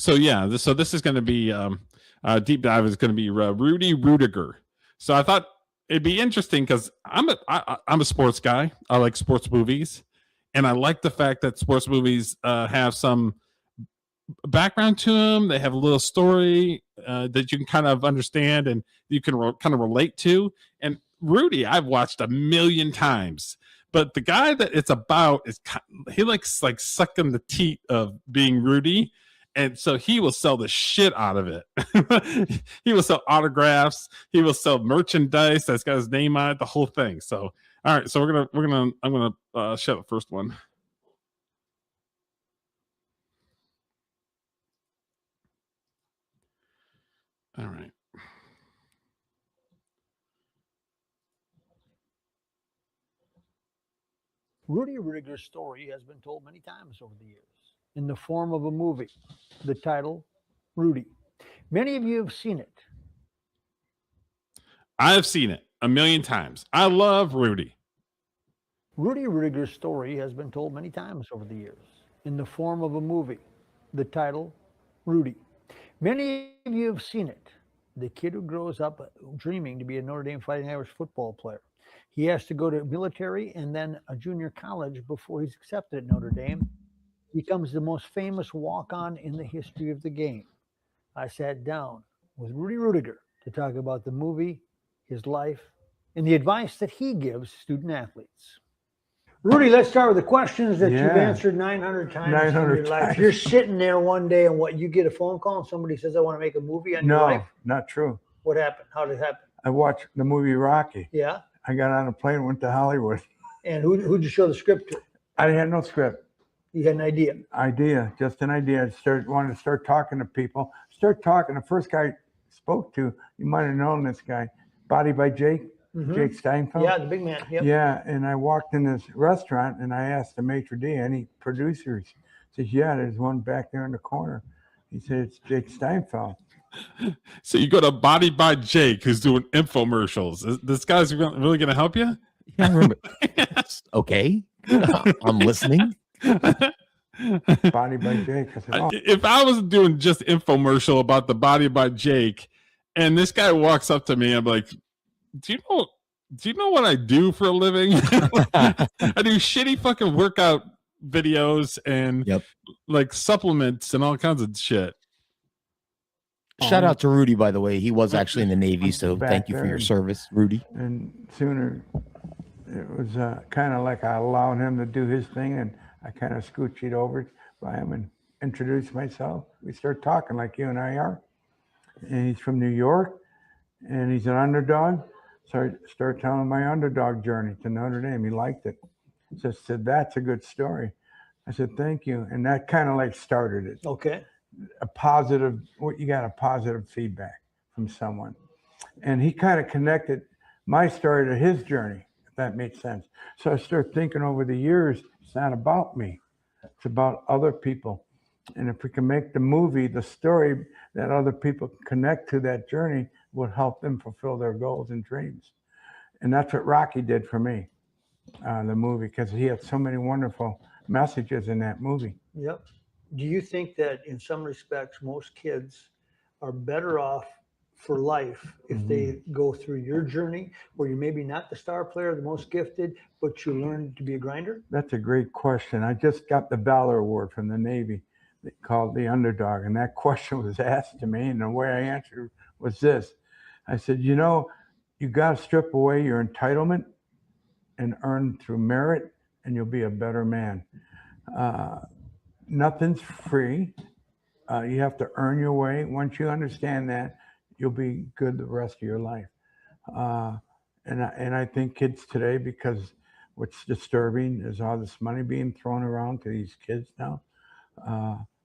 So yeah, this is going to be deep dive is going to be Rudy Ruettiger. So I thought it'd be interesting because I'm a sports guy. I like sports movies, and I like the fact that sports movies have some background to them. They have a little story that you can kind of understand and you can kind of relate to. And Rudy, I've watched a million times. But the guy that it's about is he likes like sucking the teat of being Rudy, and so he will sell the shit out of it. He will sell autographs. He will sell merchandise that's got his name on it. The whole thing. So all right, so I'm gonna share the first one. All right. Rudy Ruettiger's story has been told many times over the years in the form of a movie. The title, Rudy. Many of you have seen it. I have seen it a million times. I love Rudy. Rudy Ruettiger's story has been told many times over the years in the form of a movie. The title, Rudy. Many of you have seen it. The kid who grows up dreaming to be a Notre Dame Fighting Irish football player. He has to go to military and then a junior college before he's accepted at Notre Dame. He becomes the most famous walk-on in the history of the game. I sat down with Rudy Ruettiger to talk about the movie, his life, and the advice that he gives student athletes. Rudy, let's start with the questions that you've answered 900 times 900 in your life. times. You're sitting there one day and you get a phone call and somebody says, I want to make a movie on your life? No, not true. What happened? How did it happen? I watched the movie Rocky. Yeah. I got on a plane and went to Hollywood. And who'd you show the script to? I had no script. You had an idea? Just an idea. Wanted to start talking to people. The first guy I spoke to, you might have known this guy, Body by Jake. Mm-hmm. Jake Steinfeld. Yeah, the big man. Yep. Yeah, and I walked in this restaurant and I asked the maitre d' any producers. He says, yeah, there's one back there in the corner. He said, it's Jake Steinfeld. So you go to Body by Jake, who's doing infomercials. This guy's really going to help you? Yeah, I remember. Okay, I'm listening. Body by Jake. I said, If I was doing just infomercial about the Body by Jake, and this guy walks up to me, I'm like, do you know what I do for a living? I do shitty fucking workout videos and like supplements and all kinds of shit. Shout out to Rudy, by the way. He was actually in the Navy, so thank you for your service, Rudy. And sooner, it was kind of like I allowed him to do his thing, and I kind of scoochied over by him and introduced myself. We started talking like you and I are. And he's from New York, and he's an underdog. So I started telling my underdog journey to Notre Dame. He liked it. Just said, that's a good story. I said, thank you. And that kind of like started it. Okay. You got a positive feedback from someone. And he kind of connected my story to his journey, if that makes sense. So I started thinking over the years, it's not about me. It's about other people. And if we can make the movie, the story that other people connect to that journey would help them fulfill their goals and dreams. And that's what Rocky did for me, the movie, because he had so many wonderful messages in that movie. Yep. Do you think that in some respects, most kids are better off for life if they go through your journey, where you're maybe not the star player, the most gifted, but you learn to be a grinder? That's a great question. I just got the Valor Award from the Navy called The Underdog, and that question was asked to me, and the way I answered was this. I said, you got to strip away your entitlement and earn through merit, and you'll be a better man. Nothing's free. You have to earn your way. Once you understand that, you'll be good the rest of your life. And I think kids today, because what's disturbing is all this money being thrown around to these kids now.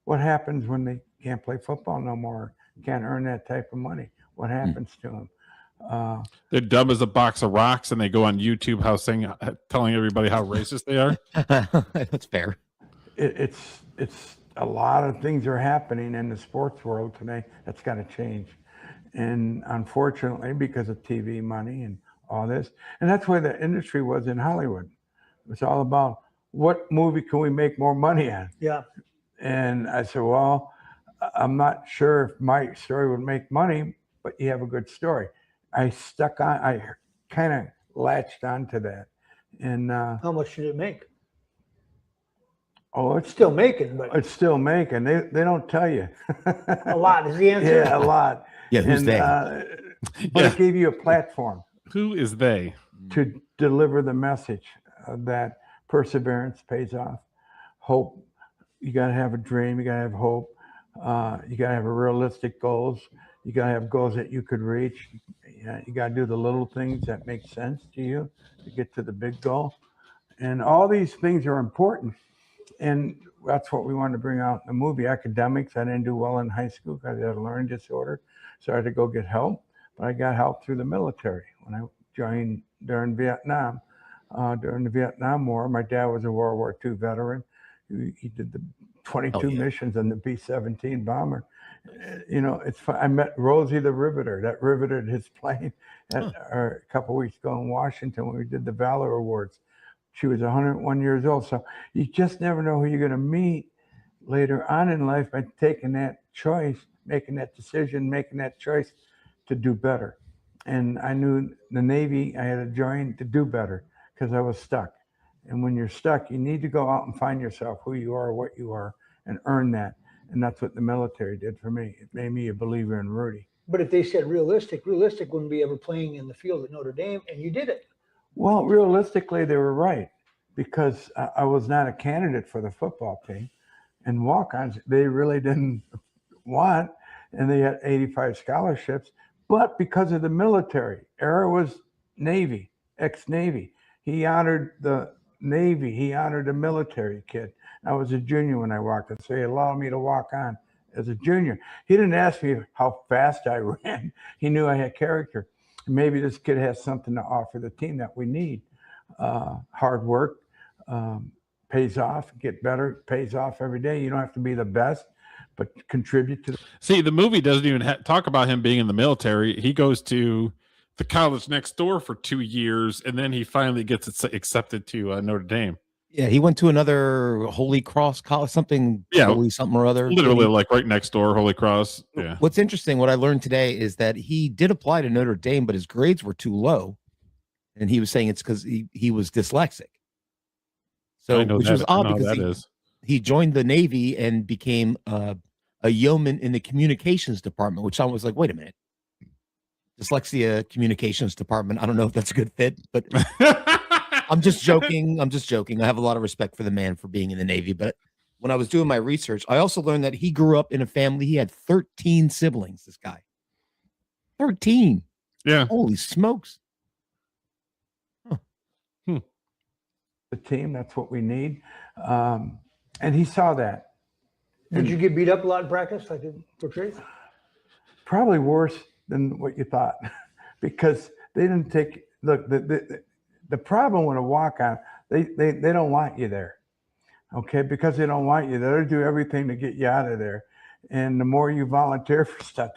What happens when they can't play football no more, can't earn that type of money? What happens to them? They're dumb as a box of rocks, and they go on YouTube telling everybody how racist they are. That's fair. It's a lot of things are happening in the sports world today. That's got to change. And unfortunately, because of TV money and all this, and that's where the industry was in Hollywood. It was all about what movie can we make more money on? Yeah. And I said, well, I'm not sure if my story would make money, but you have a good story. I kind of latched onto that. And How much did it make? oh, It's still making, but it's still making. They don't tell you. a lot is the answer. Yeah, a lot. Yeah, who's they? But Yeah. it gave you a platform Who is they? to deliver the message that perseverance pays off. Hope. You got to have a dream. You got to have hope. You got to have realistic goals. You got to have goals that you could reach. You got to do the little things that make sense to you to get to the big goal. And all these things are important. And that's what we wanted to bring out in the movie. Academics, I didn't do well in high school because I had a learning disorder. So I had to go get help. But I got help through the military. When I joined during Vietnam, during the Vietnam War, my dad was a World War II veteran. He did the 22 missions on the B-17 bomber. You know, it's fun. I met Rosie the Riveter that riveted his plane a couple of weeks ago in Washington when we did the Valor Awards. She was 101 years old. So you just never know who you're going to meet later on in life by taking that choice, making that decision, making that choice to do better. And I knew the Navy, I had to join to do better because I was stuck. And when you're stuck, you need to go out and find yourself, who you are, what you are, and earn that. And that's what the military did for me. It made me a believer in Rudy. But if they said realistic wouldn't be ever playing in the field at Notre Dame, and you did it. Well, realistically, they were right because I was not a candidate for the football team. And walk-ons, they really didn't want, and they had 85 scholarships. But because of the military, Era was Navy, ex-Navy. He honored the Navy. He honored a military kid. I was a junior when I walked in, so he allowed me to walk on as a junior. He didn't ask me how fast I ran. He knew I had character. Maybe this kid has something to offer the team that we need. Hard work pays off. Get better, pays off every day. You don't have to be the best, but contribute to. See, the movie doesn't even talk about him being in the military. He goes to the college next door for 2 years, and then he finally gets accepted to Notre Dame. Yeah, he went to another Holy Cross college, something, Holy something or other. Literally, like right next door, Holy Cross. Yeah. What's interesting, what I learned today is that he did apply to Notre Dame, but his grades were too low, and he was saying it's because he was dyslexic. So, which was odd because he joined the Navy and became a yeoman in the communications department, which I was like, wait a minute. Dyslexia communications department. I don't know if that's a good fit, but I'm just joking. I have a lot of respect for the man for being in the Navy. But when I was doing my research, I also learned that he grew up in a family. He had 13 siblings, this guy. 13. Yeah. Holy smokes. Huh. The team, that's what we need. And he saw that. Did you get beat up a lot in practice like in portrays? Probably worse than what you thought, because they didn't take, look, the problem with a walk-on, they don't want you there, okay? Because they don't want you there, they do everything to get you out of there. And the more you volunteer for stuff,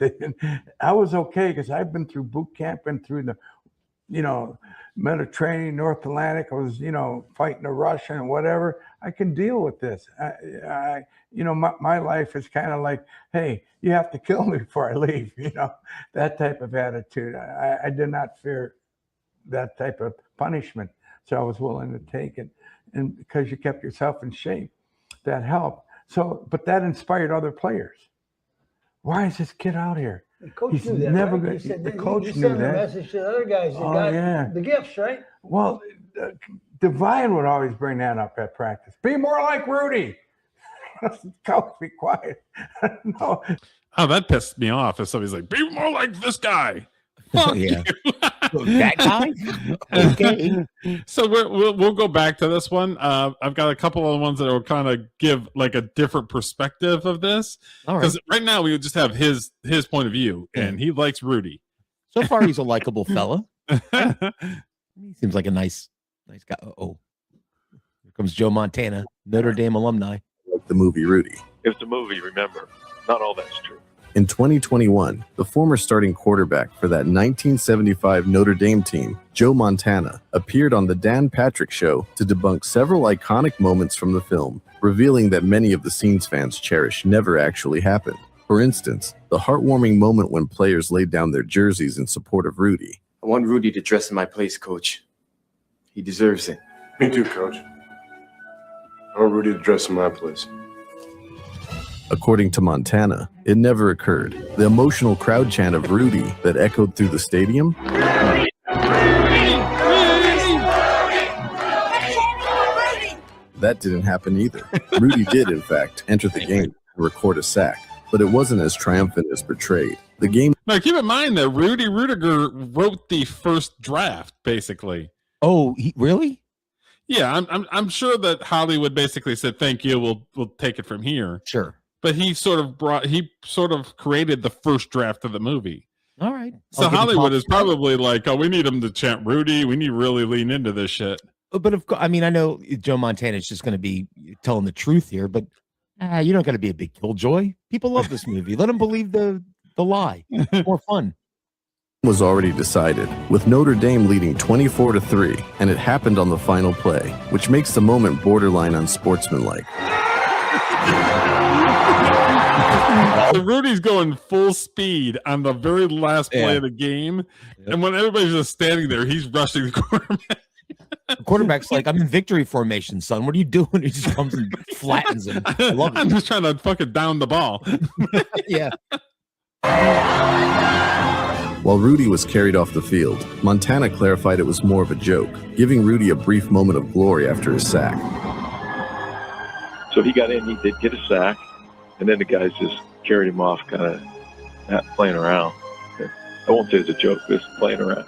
I was okay because I've been through boot camp, been through the, Mediterranean, North Atlantic. I was, fighting the Russian and whatever. I can deal with this. My life is kind of like, hey, you have to kill me before I leave, that type of attitude. I did not fear that type of punishment. So I was willing to take it. And because you kept yourself in shape, that helped. So, but that inspired other players. Why is this kid out here? The coach He's knew that, never right? going. He said, The coach you knew send that. a message to the other guys that got the gifts, right? Well, Devine would always bring that up at practice. Be more like Rudy. Coach, be quiet. No. Oh, that pissed me off. If somebody's like, "Be more like this guy." Fuck Yeah. you. That guy? Okay. So we'll go back to this one. I've got a couple of ones that will kind of give like a different perspective of this, because right now we just have his point of view, and he likes Rudy. So far, he's a likable fella. He seems like a nice guy. Oh, here comes Joe Montana, Notre Dame alumni. Like the movie Rudy. It's a movie, remember. Not all that's true. In 2021, the former starting quarterback for that 1975 Notre Dame team, Joe Montana, appeared on The Dan Patrick Show to debunk several iconic moments from the film, revealing that many of the scenes fans cherish never actually happened. For instance, the heartwarming moment when players laid down their jerseys in support of Rudy. I want Rudy to dress in my place, Coach. He deserves it. Me too, Coach. I want Rudy to dress in my place. According to Montana, it never occurred. The emotional crowd chant of Rudy that echoed through the stadium that didn't happen either. Rudy did, in fact, enter the game and record a sack, but it wasn't as triumphant as portrayed. The game. Now, keep in mind that Rudy Ruettiger wrote the first draft, basically. Oh, really? Yeah, I'm sure that Hollywood basically said, "Thank you, we'll take it from here." Sure. But he sort of created the first draft of the movie. All right. So Hollywood is probably like, "Oh, we need him to chant Rudy. We need to really lean into this shit." But of course, I mean, I know Joe Montana is just going to be telling the truth here, but you don't got to be a big killjoy. People love this movie. Let them believe the lie. It's more fun. Was already decided, with Notre Dame leading 24-3, and it happened on the final play, which makes the moment borderline unsportsmanlike. So Rudy's going full speed on the very last play of the game, and when everybody's just standing there, he's rushing the quarterback. The quarterback's like, "I'm in victory formation, son. What are you doing?" He just comes and flattens him. I love it. I'm just trying to fucking down the ball. Yeah. While Rudy was carried off the field, Montana clarified it was more of a joke, giving Rudy a brief moment of glory after his sack. So he got in, he did get a sack, and then the guys just carried him off, kind of not playing around. I won't say it's a joke, just playing around.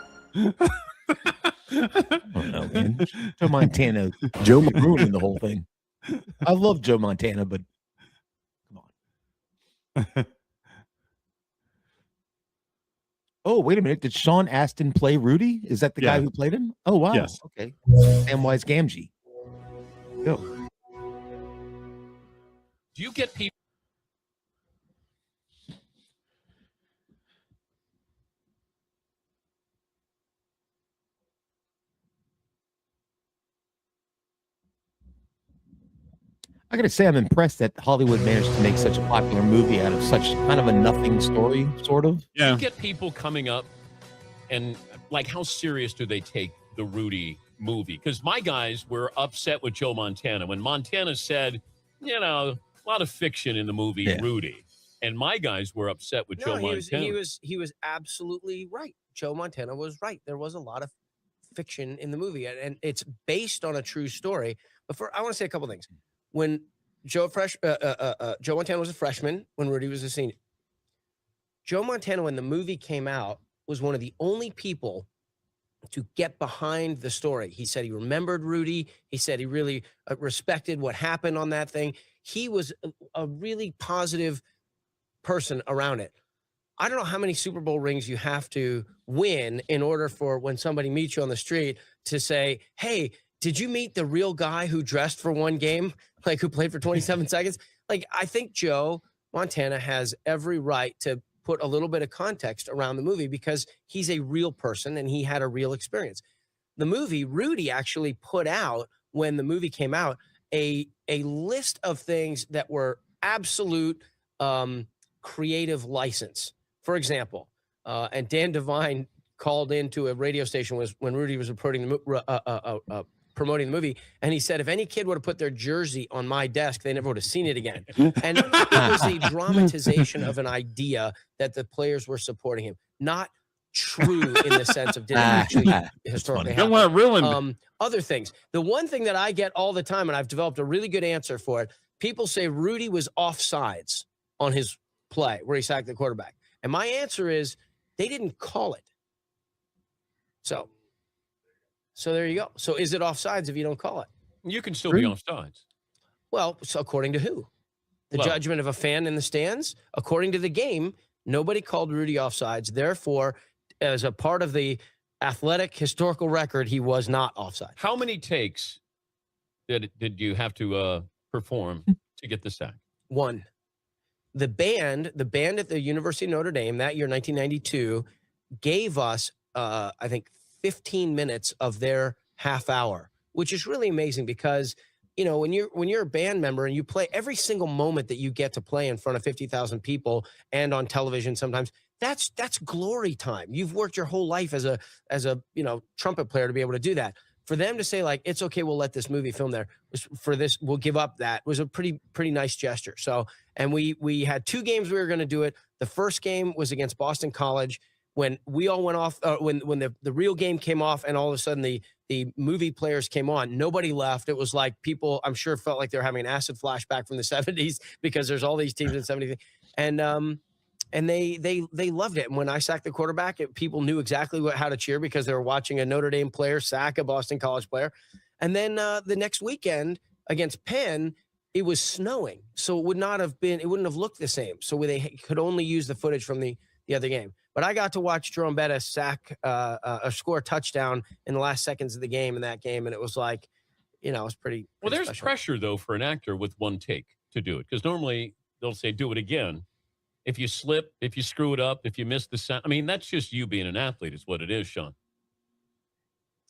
I don't know, man. Joe Montana Joe ruining the whole thing. I love Joe Montana, but come on. Oh, wait a minute. Did Sean Astin play Rudy? Is that the guy who played him? Oh, wow. Yes. Okay. Samwise Gamgee. Go. Do you get people? I got to say, I'm impressed that Hollywood managed to make such a popular movie out of such kind of a nothing story, sort of. Yeah. You get people coming up and like, how serious do they take the Rudy movie? Because my guys were upset with Joe Montana when Montana said, a lot of fiction in the movie Rudy. And my guys were upset with Joe Montana. He was absolutely right. Joe Montana was right. There was a lot of fiction in the movie, and it's based on a true story. But I want to say a couple things. When Joe Montana was a freshman, when Rudy was a senior, Joe Montana, when the movie came out, was one of the only people to get behind the story. He said he remembered Rudy. He said he really respected what happened on that thing. He was a really positive person around it. I don't know how many Super Bowl rings you have to win in order for when somebody meets you on the street to say, "Hey, did you meet the real guy who dressed for one game, like who played for 27 seconds?" Like, I think Joe Montana has every right to put a little bit of context around the movie because he's a real person and he had a real experience. The movie, Rudy actually put out, when the movie came out, a list of things that were absolute creative license. For example, and Dan Devine called into a radio station when Rudy was promoting the movie, and he said, "If any kid would have put their jersey on my desk, they never would have seen it again." And it was a dramatization of an idea that the players were supporting him, not true in the sense of didn't actually historically happen. Don't want to ruin other things. The one thing that I get all the time, and I've developed a really good answer for it, people say Rudy was offsides on his play where he sacked the quarterback. And my answer is they didn't call it. So there you go. So is it offsides if you don't call it? You can still be offsides. Well, so according to who? The judgment of a fan in the stands? According to the game, nobody called Rudy offsides. Therefore, as a part of the athletic historical record, he was not offside. How many takes did you have to perform to get the sack? One. The band at the University of Notre Dame that year, 1992, gave us, I think, 15 minutes of their half hour, which is really amazing because you know, when you're a band member and you play every single moment that you get to play in front of 50,000 people and on television sometimes, that's glory time. You've worked your whole life as a you know, trumpet player to be able to do that. For them to say like, it's okay, we'll let this movie film there, for this, we'll give up that, was a pretty nice gesture. So, and we had 2 games we were going to do it. The first game was against Boston College. When we all went off, when the real game came off, and all of a sudden the movie players came on, nobody left. It was like people, I'm sure, felt like they were having an acid flashback from the 70s because there's all these teams in the 70s. And they loved it. And when I sacked the quarterback, people knew exactly how to cheer because they were watching a Notre Dame player sack a Boston College player. And then the next weekend against Penn, it was snowing, so it wouldn't have looked the same. So they could only use the footage from the other game. But I got to watch Jerome Bettis score a touchdown in the last seconds of the game in that game, and it was like, you know, it was pretty Well, there's special. pressure, though, for an actor with one take to do it, because normally they'll say, do it again. If you slip, if you screw it up, if you miss the sound. I mean, that's just you being an athlete is what it is, Sean.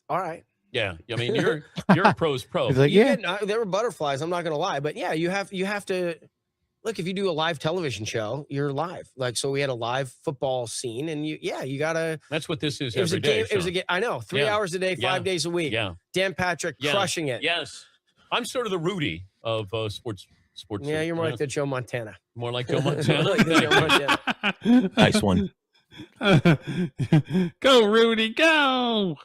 All right. Yeah. I mean, you're a pro's pro. He's like, There were butterflies. I'm not going to lie. But, yeah, you have to – look, if you do a live television show, you're live. Like, so we had a live football scene, and you got to – That's what this is it was every a game. day, It was a game. I know. 3 hours a day, 5 days a week. Yeah. Dan Patrick crushing it. Yes. I'm sort of the Rudy of sports. Yeah, you're more like the Joe Montana. More like Joe Montana. Like the Joe Montana. Nice one. Go, Rudy, go.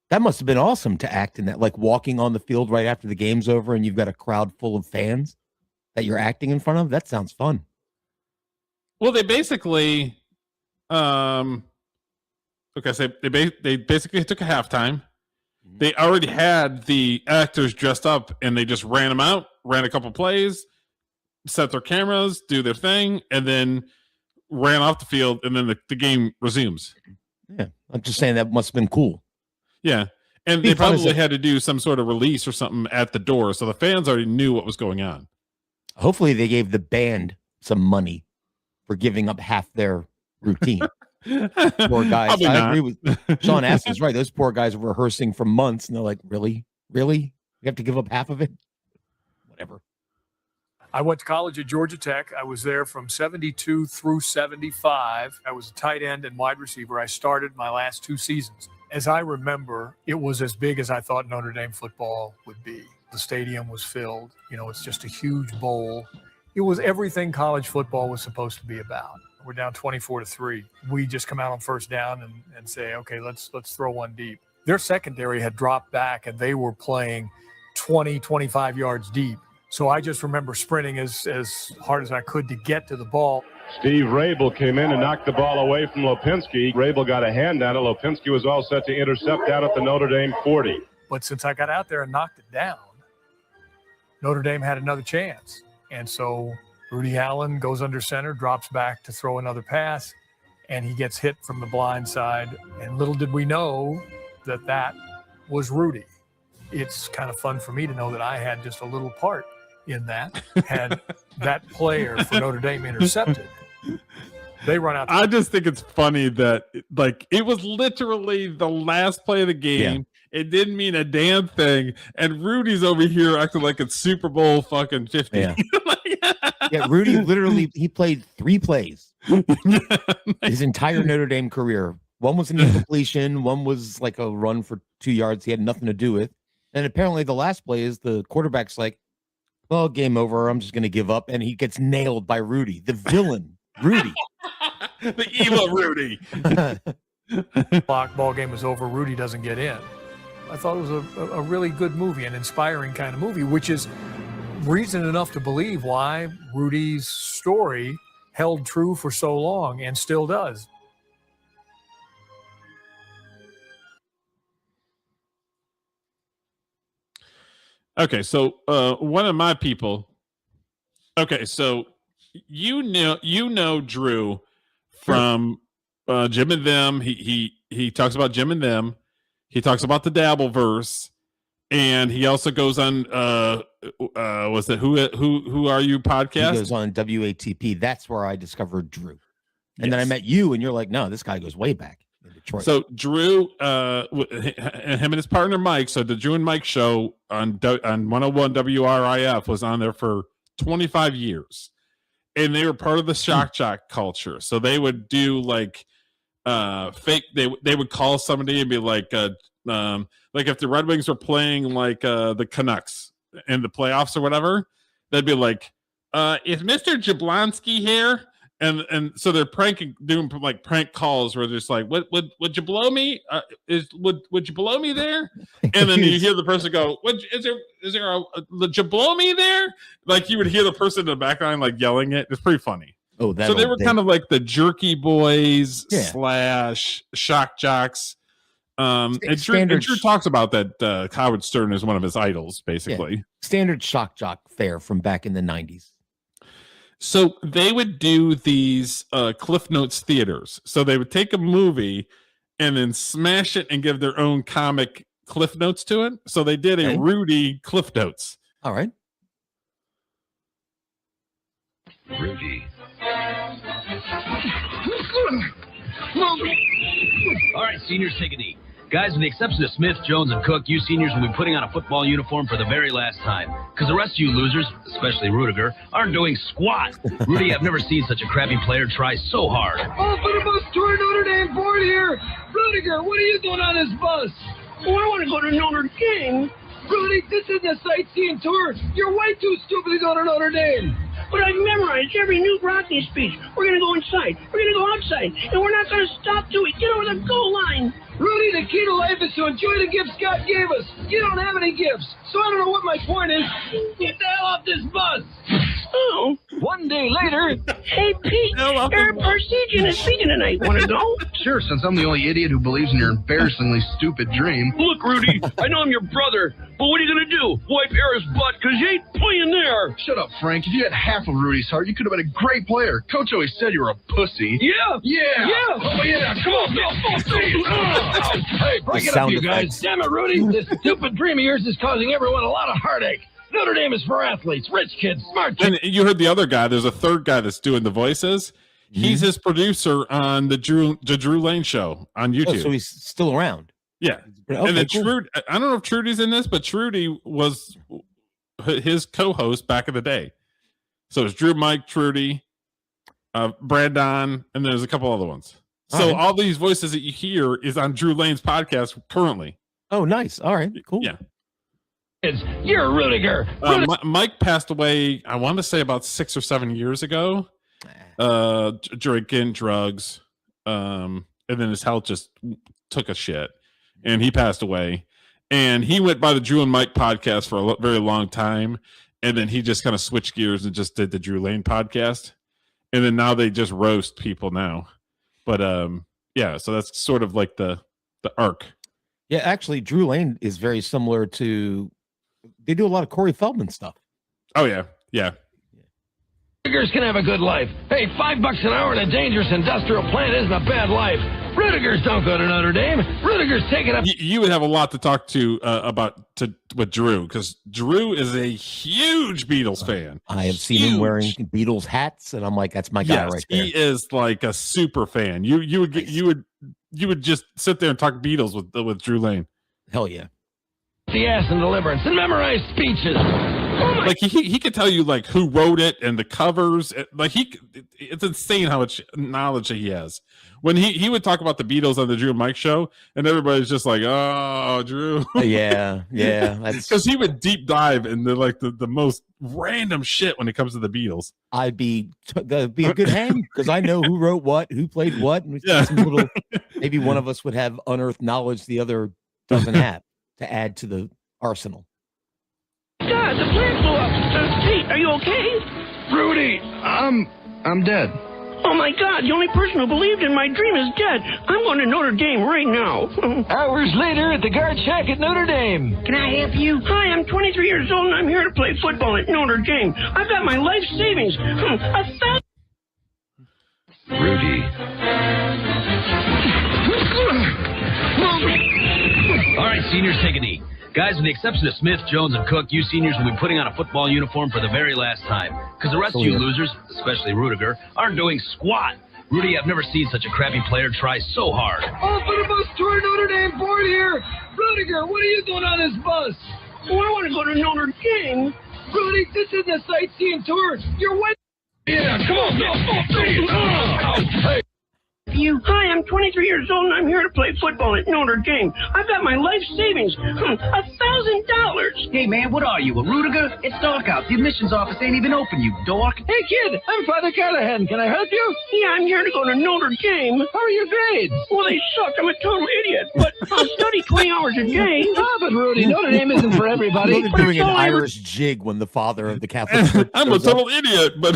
That must have been awesome to act in that, like walking on the field right after the game's over and you've got a crowd full of fans that you're acting in front of. That sounds fun. Well, they basically, they basically took a halftime. They already had the actors dressed up, and they just ran them out, ran a couple plays, set their cameras, do their thing, and then ran off the field, and then the game resumes. Yeah, I'm just saying that must have been cool. Yeah, and they probably had to do some sort of release or something at the door, so the fans already knew what was going on. Hopefully they gave the band some money for giving up half their routine. Poor guys. I agree with Sean Astin is right. Those poor guys were rehearsing for months, and they're like, really? We have to give up half of it? Whatever. I went to college at Georgia Tech. I was there from 72 through 75. I was a tight end and wide receiver. I started my last 2 seasons. As I remember, it was as big as I thought Notre Dame football would be. The stadium was filled. You know, it's just a huge bowl. It was everything college football was supposed to be about. We're down 24-3. We just come out on first down and say, okay, let's throw one deep. Their secondary had dropped back, and they were playing 20, 25 yards deep. So I just remember sprinting as hard as I could to get to the ball. Steve Rabel came in and knocked the ball away from Lopinski. Rabel got a hand on it. Lopinski was all set to intercept out at the Notre Dame 40. But since I got out there and knocked it down, Notre Dame had another chance. And so Rudy Allen goes under center, drops back to throw another pass, and he gets hit from the blind side. And little did we know that was Rudy. It's kind of fun for me to know that I had just a little part in that, had that player for Notre Dame intercepted. They run out. I just think it's funny that, like, it was literally the last play of the game. Yeah. It didn't mean a damn thing. And Rudy's over here acting like it's Super Bowl fucking 50. Yeah. Yeah, Rudy literally, he played 3 plays his entire Notre Dame career. One was an incompletion. One was like a run for 2 yards he had nothing to do with. And apparently the last play is the quarterback's like, well, game over. I'm just going to give up. And he gets nailed by Rudy, the villain, Rudy. The evil Rudy. Ball game is over. Rudy doesn't get in. I thought it was a really good movie, an inspiring kind of movie, which is reason enough to believe why Rudy's story held true for so long and still does. Okay, so one of my people. Okay, so you know Drew from Jim and Them. He talks about Jim and Them. He talks about the Dabbleverse, and he also goes on was it Who Are You podcast? He goes on WATP. That's where I discovered Drew. And then I met you, and you're like, no, this guy goes way back. So Drew, him and his partner Mike. So the Drew and Mike show on 101 WRIF was on there for 25 years, and they were part of the shock jock culture. So they would do like fake. They would call somebody and be like if the Red Wings were playing like the Canucks in the playoffs or whatever, they'd be like, "Is Mr. Jablonski here?" And so they're doing like prank calls where they're just like, would you blow me? Would you blow me there? And then you hear the person go, is there would you blow me there? Like you would hear the person in the background like yelling it. It's pretty funny. Oh, so they were kind of like the jerky boys / shock jocks. And Drew talks about that Howard Stern is one of his idols, basically. Yeah. Standard shock jock fare from back in the 90s. So they would do these Cliff Notes theaters. So they would take a movie and then smash it and give their own comic Cliff Notes to it. So they did a Rudy Cliff Notes. All right. Rudy. All right, seniors, take a knee. Guys, with the exception of Smith, Jones, and Cook, you seniors will be putting on a football uniform for the very last time. Because the rest of you losers, especially Ruettiger, aren't doing squat. Rudy, I've never seen such a crappy player try so hard. Off of the bus tour Notre Dame board here. Ruettiger, what are you doing on this bus? Oh, I want to go to Notre Dame. Rudy, this isn't a sightseeing tour. You're way too stupid to go to Notre Dame. But I've memorized every new Rocky speech. We're going to go inside. We're going to go outside. And we're not going to stop till we get over the goal line. Rudy, the key to life is to enjoy the gifts God gave us. You don't have any gifts, so I don't know what my point is. Get the hell off this bus. Oh. One day later. Hey, Pete, your Parsegian is speaking tonight. Want to go? Sure, since I'm the only idiot who believes in your embarrassingly stupid dream. Look, Rudy, I know I'm your brother, but what are you going to do? Wipe Era's butt because you ain't playing there. Shut up, Frank. If you had half of Rudy's heart, you could have been a great player. Coach always said you were a pussy. Yeah? Yeah. Yeah. Oh, yeah. Come on, go. Hey, break it up, you guys. Damn it, Rudy. This stupid dream of yours is causing everyone a lot of heartache. Notre Dame is for athletes, rich kids, smart kids. And you heard the other guy. There's a third guy that's doing the voices. He's his producer on the Drew Lane show on YouTube. Oh, so he's still around. Yeah. Okay, and then cool. Trudy, I don't know if Trudy's in this, but Trudy was his co-host back in the day. So it's Drew, Mike, Trudy, Brandon, and there's a couple other ones. So all these voices that you hear is on Drew Lane's podcast currently. Oh, nice. All right, cool. Yeah. You're Ruettiger. Mike passed away, I want to say about 6 or 7 years ago. Drinking, drugs, and then his health just took a shit, and he passed away. And he went by the Drew and Mike podcast for a very long time, and then he just kind of switched gears and just did the Drew Lane podcast. And then now they just roast people now. But yeah, so that's sort of like the arc. Yeah, actually, Drew Lane is very similar to. They do a lot of Corey Feldman stuff. Oh yeah, yeah. Ruettigers can have a good life. Hey, $5 an hour in a dangerous industrial plant isn't a bad life. Ruettigers don't go to Notre Dame. Ruettigers take it up. You would have a lot to talk to with Drew, because Drew is a huge Beatles fan. I have seen him wearing Beatles hats, and I'm like, that's my guy right there. He is like a super fan. You would just sit there and talk Beatles with Drew Lane. Hell yeah. The ass and deliverance and memorize speeches. Like he could tell you like who wrote it and the covers. Like it's insane how much knowledge he has. When he would talk about the Beatles on the Drew and Mike show, and everybody's just like, "Oh, Drew." Yeah. Because he would deep dive into like the most random shit when it comes to the Beatles. That'd be a good hang because I know who wrote what, who played what, and maybe one of us would have unearthed knowledge the other doesn't have to add to the arsenal. God, the plant blew up. Pete, are you okay? Rudy, I'm dead. Oh my God, the only person who believed in my dream is dead. I'm going to Notre Dame right now. Hours later at the guard shack at Notre Dame. Can I help you? Hi, I'm 23 years old and I'm here to play football at Notre Dame. I've got my life savings. Rudy. All right, seniors, take a knee. Guys, with the exception of Smith, Jones, and Cook, you seniors will be putting on a football uniform for the very last time. Because the rest of you losers, especially Ruettiger, aren't doing squat. Rudy, I've never seen such a crappy player try so hard. Off of the bus tour, Notre Dame board here. Ruettiger, what are you doing on this bus? Oh, I want to go to Notre Dame. Rudy, this is a sightseeing tour. You're way. Yeah, come on, go. Hey. Hi, I'm 23 years old and I'm here to play football at Notre Dame. I've got my life savings, $1,000. Hey, man, what are you, a Ruettiger? It's dark out. The admissions office ain't even open, you dork. Hey, kid, I'm Father Callahan. Can I help you? Yeah, I'm here to go to Notre Dame. How are your grades? Well, they suck. I'm a total idiot, but I'll study 20 hours a day. Ah, but Rudy, Notre Dame isn't for everybody. You're doing an Irish jig when the father of the Catholic Church I'm a total idiot, but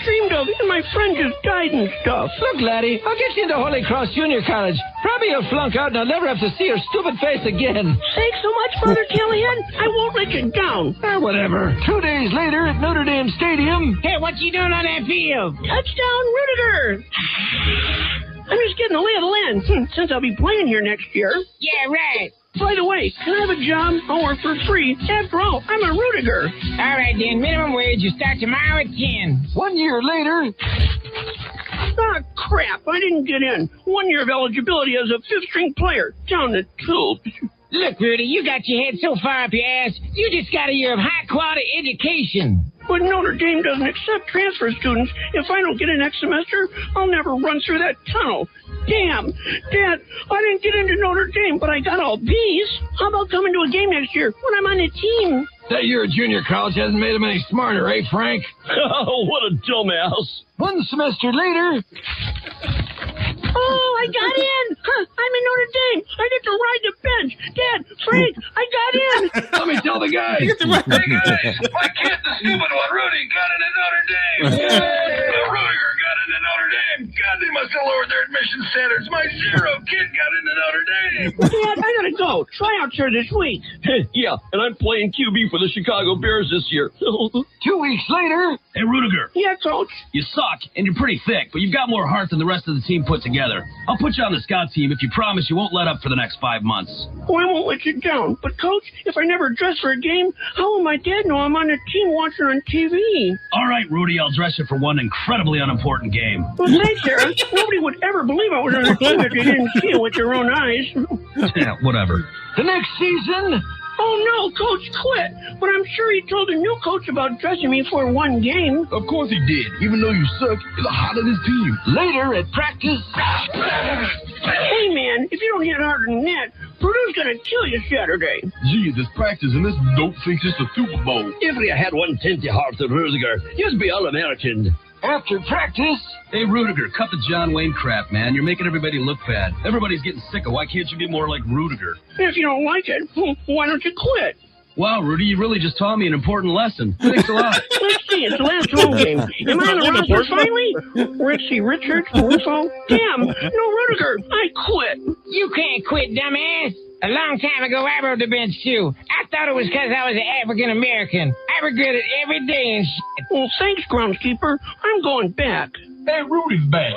dreamed of, and my friend just died and stuff. Look, laddie, I'll get you into Holy Cross Junior College. Probably you'll flunk out and I'll never have to see your stupid face again. Thanks so much, Father Callahan. I won't let you down. Whatever. 2 days later at Notre Dame Stadium. Hey, what you doing on that field? Touchdown, Ruettiger. I'm just getting the lay of the land, since I'll be playing here next year. Yeah, right. By the way, can I have a job? I'll work for free. After all, I'm a Ruettiger. All right, then. Minimum wage. You start tomorrow at 10. 1 year later. Ah, crap. I didn't get in. 1 year of eligibility as a fifth-string player. Down the tubes. Look, Rudy, you got your head so far up your ass, you just got a year of high-quality education. But Notre Dame doesn't accept transfer students. If I don't get in next semester, I'll never run through that tunnel. Damn. Dad, I didn't get into Notre Dame, but I got all B's. How about coming to a game next year when I'm on the team? That year at junior college hasn't made him any smarter, eh, Frank? Oh, what a dumbass. 1 semester later. Oh, I got in. I'm in Notre Dame. I get to ride the bench. Dad, Frank, I got in. Let me tell the guys. Hey, guys, my kid, the stupid one, Rudy, got into Notre Dame. Ruettiger got into Notre Dame. God, they must have lowered their admission standards. My 0 kid got into Notre Dame. Dad, I gotta go. Tryouts are this week. Yeah, and I'm playing QB for the Chicago Bears this year. 2 weeks later. Hey, Ruettiger. Yeah, Coach. You suck, and you're pretty thick, but you've got more heart than the rest of the team put together. I'll put you on the scout team if you promise you won't let up for the next 5 months. Oh, I won't let you down. But, Coach, if I never dress for a game, how will my dad know I'm on the team watching on TV? All right, Rudy, I'll dress you for one incredibly unimportant game. Well, thanks, Sarah. Nobody would ever believe I was on the team if they didn't see it with their own eyes. Yeah, whatever. The next season. Oh, no, Coach quit. But I'm sure he told the new coach about dressing me for one game. Of course he did. Even though you suck, you're the heart of this team. Later at practice. Hey, man, if you don't hit harder than that, Purdue's going to kill you Saturday. Gee, this practice and this dope thinks it's the Super Bowl. If you had 1/10 the heart of Ruettiger, you'd be All-American. After practice. Hey, Ruettiger, cut the John Wayne crap, man. You're making everybody look bad. Everybody's getting sick of. Why can't you be more like Ruettiger? If you don't like it, why don't you quit? Wow, Rudy, you really just taught me an important lesson. Thanks a lot. Let's see, it's the last home game. Am I on the roster finally? Richie Richards, Rufo? Damn, no Ruettiger. I quit. You can't quit, dumbass. A long time ago, I rode the bench, too. I thought it was because I was an African-American. I regret it every day and shit. Well, thanks, groundskeeper. I'm going back. Hey, Rudy's back.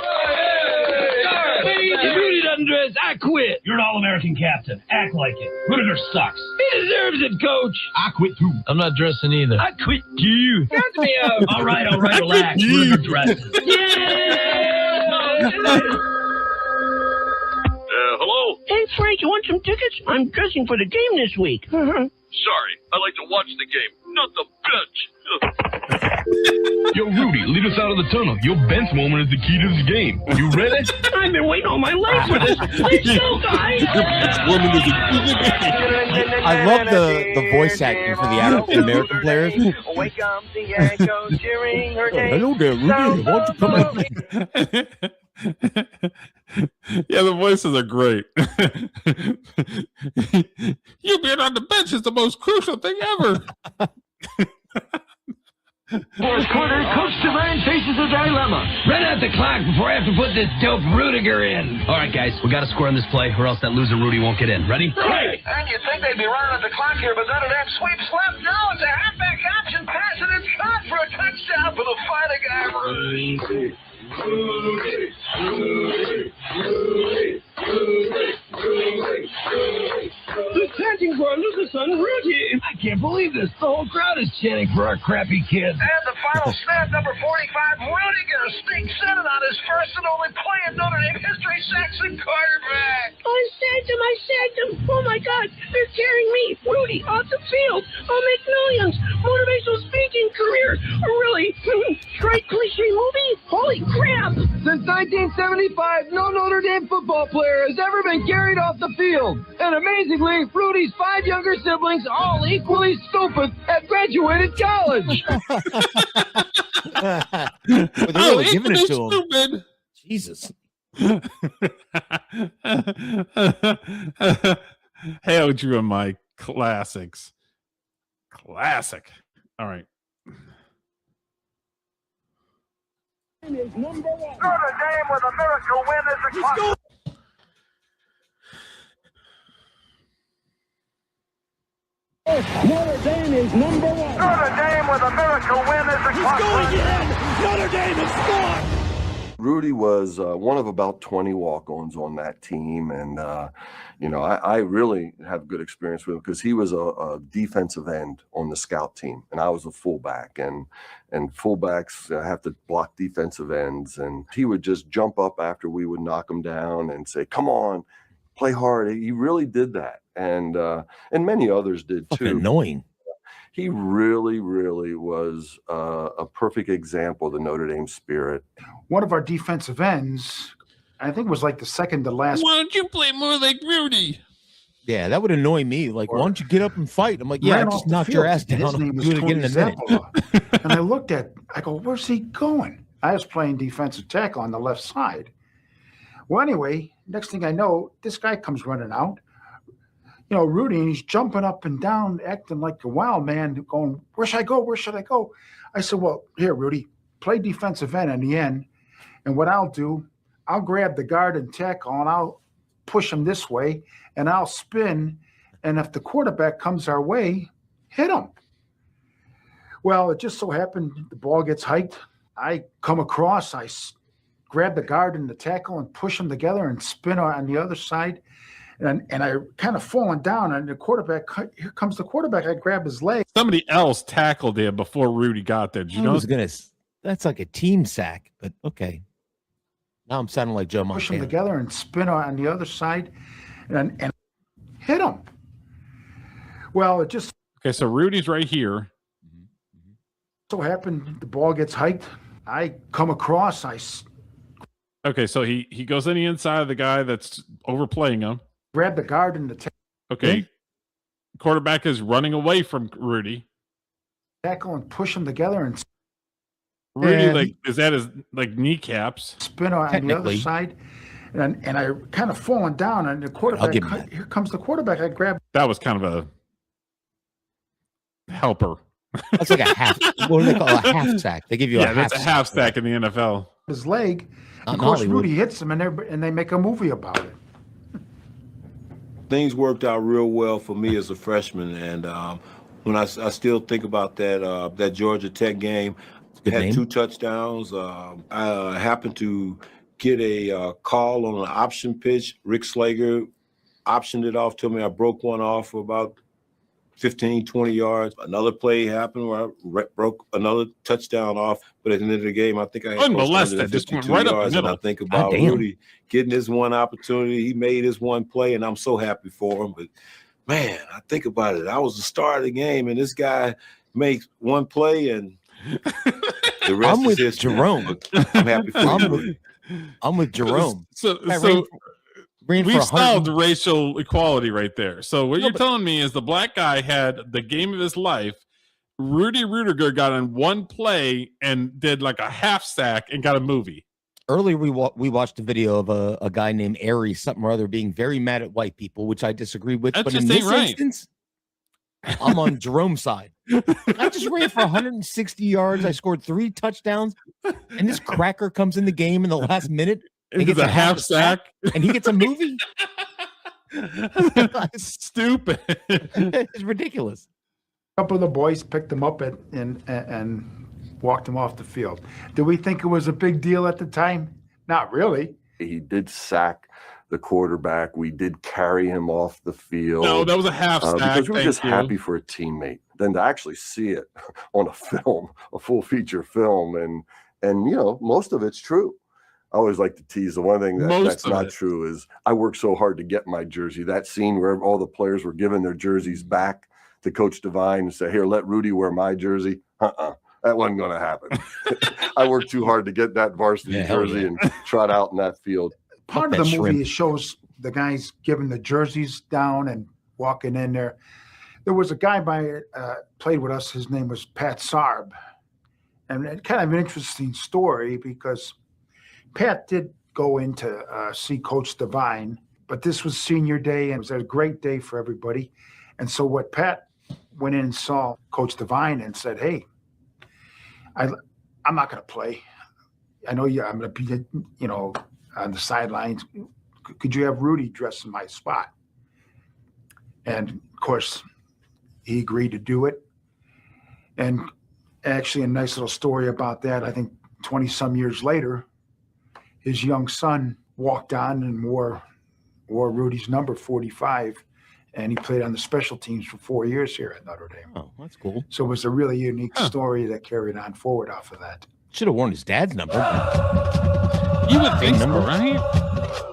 If Rudy doesn't dress, I quit. You're an All-American captain. Act like it. Ruettiger sucks. He deserves it, Coach. I quit, too. I'm not dressing either. I quit, too. Got me up. All right, relax. Ruettiger dresses. Hello? Hey, Frank, you want some tickets? I'm dressing for the game this week. Sorry, I like to watch the game, not the bench. Yo, Rudy, lead us out of the tunnel. Your bench moment is the key to this game. You ready? I've been waiting all my life for this. Let's go, guys. I love the voice acting for the African American players. Wake up the echo cheering her name. Hello there, Rudy. Why don't you come out? Yeah, the voices are great. You being on the bench is the most crucial thing ever. Fourth quarter, Coach Devine faces a dilemma. Run out the clock before I have to put this dope Ruettiger in. All right, guys, we got to score on this play, or else that loser Rudy won't get in. Ready? Right. And you'd think they'd be running at the clock here, but Notre Dame sweeps left. No, it's a halfback option pass, and it's caught for a touchdown for the fighting guy. Rudy. They're chanting for our loser son, Rudy. I can't believe this. The whole crowd is chanting for our crappy kids. And the final snap, number 45, Ruettiger sneaks in and on his first and only play in Notre Dame history, Saxon quarterback. I saved him. Oh my God, they're carrying me, Rudy, off the field. I'll make millions. Motivational speaking career. A really great cliche movie. Holy crap. Since 1975, no Notre Dame football player has ever been carried off the field. And amazingly, Rudy's 5 younger siblings, all equally stupid, have graduated college. But they're really giving it to him. Stupid. Jesus. Hail Drew and Mike classics. Classic. All right. Is number 1. Notre Dame with a miracle win as a club. Notre Dame is number 1. Notre Dame with a miracle win as a club. He's going in. Notre Dame has scored. Rudy was one of about 20 walk-ons on that team. And, I really have good experience with him because he was a defensive end on the scout team. And I was a fullback. And fullbacks have to block defensive ends. And he would just jump up after we would knock him down and say, come on, play hard. He really did that. And many others did too. Annoying. He really, really was a perfect example of the Notre Dame spirit. One of our defensive ends, I think, was like the second to last. Why don't you play more like Rudy? Yeah, that would annoy me. Like, why don't you get up and fight? I'm like, yeah, I just knocked your ass down. His name was Do it again in a minute. And I go, where's he going? I was playing defensive tackle on the left side. Well, anyway, next thing I know, this guy comes running out. Rudy, and he's jumping up and down, acting like a wild man, going, where should I go? Where should I go? I said, well, here, Rudy, play defensive end in the end. And what I'll do, I'll grab the guard and tackle, and I'll push him this way, and I'll spin. And if the quarterback comes our way, hit him. Well, it just so happened the ball gets hiked. I come across, I grab the guard and the tackle and push them together and spin on the other side. And I kind of falling down, and the quarterback, here comes the quarterback. I grab his leg. Somebody else tackled him before Rudy got there. Did you know? That's like a team sack, but okay. Now I'm sounding like Joe Montana. Push them together and spin on the other side and hit him. Well, it just. Okay, so Rudy's right here. So happened the ball gets hiked. I come across. Okay, so he goes in the inside of the guy that's overplaying him. Grab the guard and the tackle. Okay. Quarterback is running away from Rudy. Tackle and push them together and Rudy is at his kneecaps. Spin on the other side. And I kind of falling down, and the quarterback, here comes the quarterback. I grab. That was kind of a helper. That's like a half. What do they call a half sack? They give you a half. That's a half sack in the NFL. His leg. Of course, Rudy hits him, and they make a movie about it. Things worked out real well for me as a freshman, and when I still think about that Georgia Tech game, had 2 touchdowns. I happened to get a call on an option pitch. Rick Slager optioned it off to me. I broke one off for about 15, 20 yards. Another play happened where I broke another touchdown off. But at the end of the game, I think I had unmolested, just went right up the middle. And I think about Rudy getting his one opportunity. He made his one play, and I'm so happy for him. But, man, I think about it. I was the star of the game, and this guy makes one play, and the rest is history. Jerome. I'm happy for you. I'm with Jerome. So we solved racial equality right there. So what you're telling me is the black guy had the game of his life. Rudy Ruettiger got in one play and did like a half sack and got a movie. Earlier, we watched a video of a guy named Ari something or other being very mad at white people, which I disagree with. That but just in ain't this right. instance, I'm on Jerome's side. I just ran for 160 yards. I scored 3 touchdowns, and this cracker comes in the game in the last minute. He gets a half sack, and he gets a movie. Stupid. It's ridiculous. A couple of the boys picked him up and walked him off the field. Do we think it was a big deal at the time? Not really. He did sack the quarterback. We did carry him off the field. No, that was a half sack. Because we were just you. happy for a teammate. Then to actually see it on a film, a full feature film, and you know, most of it's true. I always like to tease the one thing that's not true is I worked so hard to get my jersey. That scene where all the players were giving their jerseys back to Coach Devine and say, "Here, let Rudy wear my jersey." That wasn't going to happen. I worked too hard to get that varsity jersey and trot out in that field. Part of the movie shows the guys giving the jerseys down and walking in there. There was a guy played with us. His name was Pat Sarb. And it's kind of an interesting story because Pat did go in to see Coach Devine, but this was senior day and it was a great day for everybody. And so what Pat went in and saw Coach Devine and said, "Hey, I'm not going to play. I know I'm going to be, you know, on the sidelines. Could you have Rudy dress in my spot?" And of course, he agreed to do it. And actually, a nice little story about that. I think 20 some years later, his young son walked on and wore Rudy's number 45. And he played on the special teams for 4 years here at Notre Dame. Oh, that's cool. So it was a really unique story that carried on forward off of that. Should have worn his dad's number. You would think so, right? I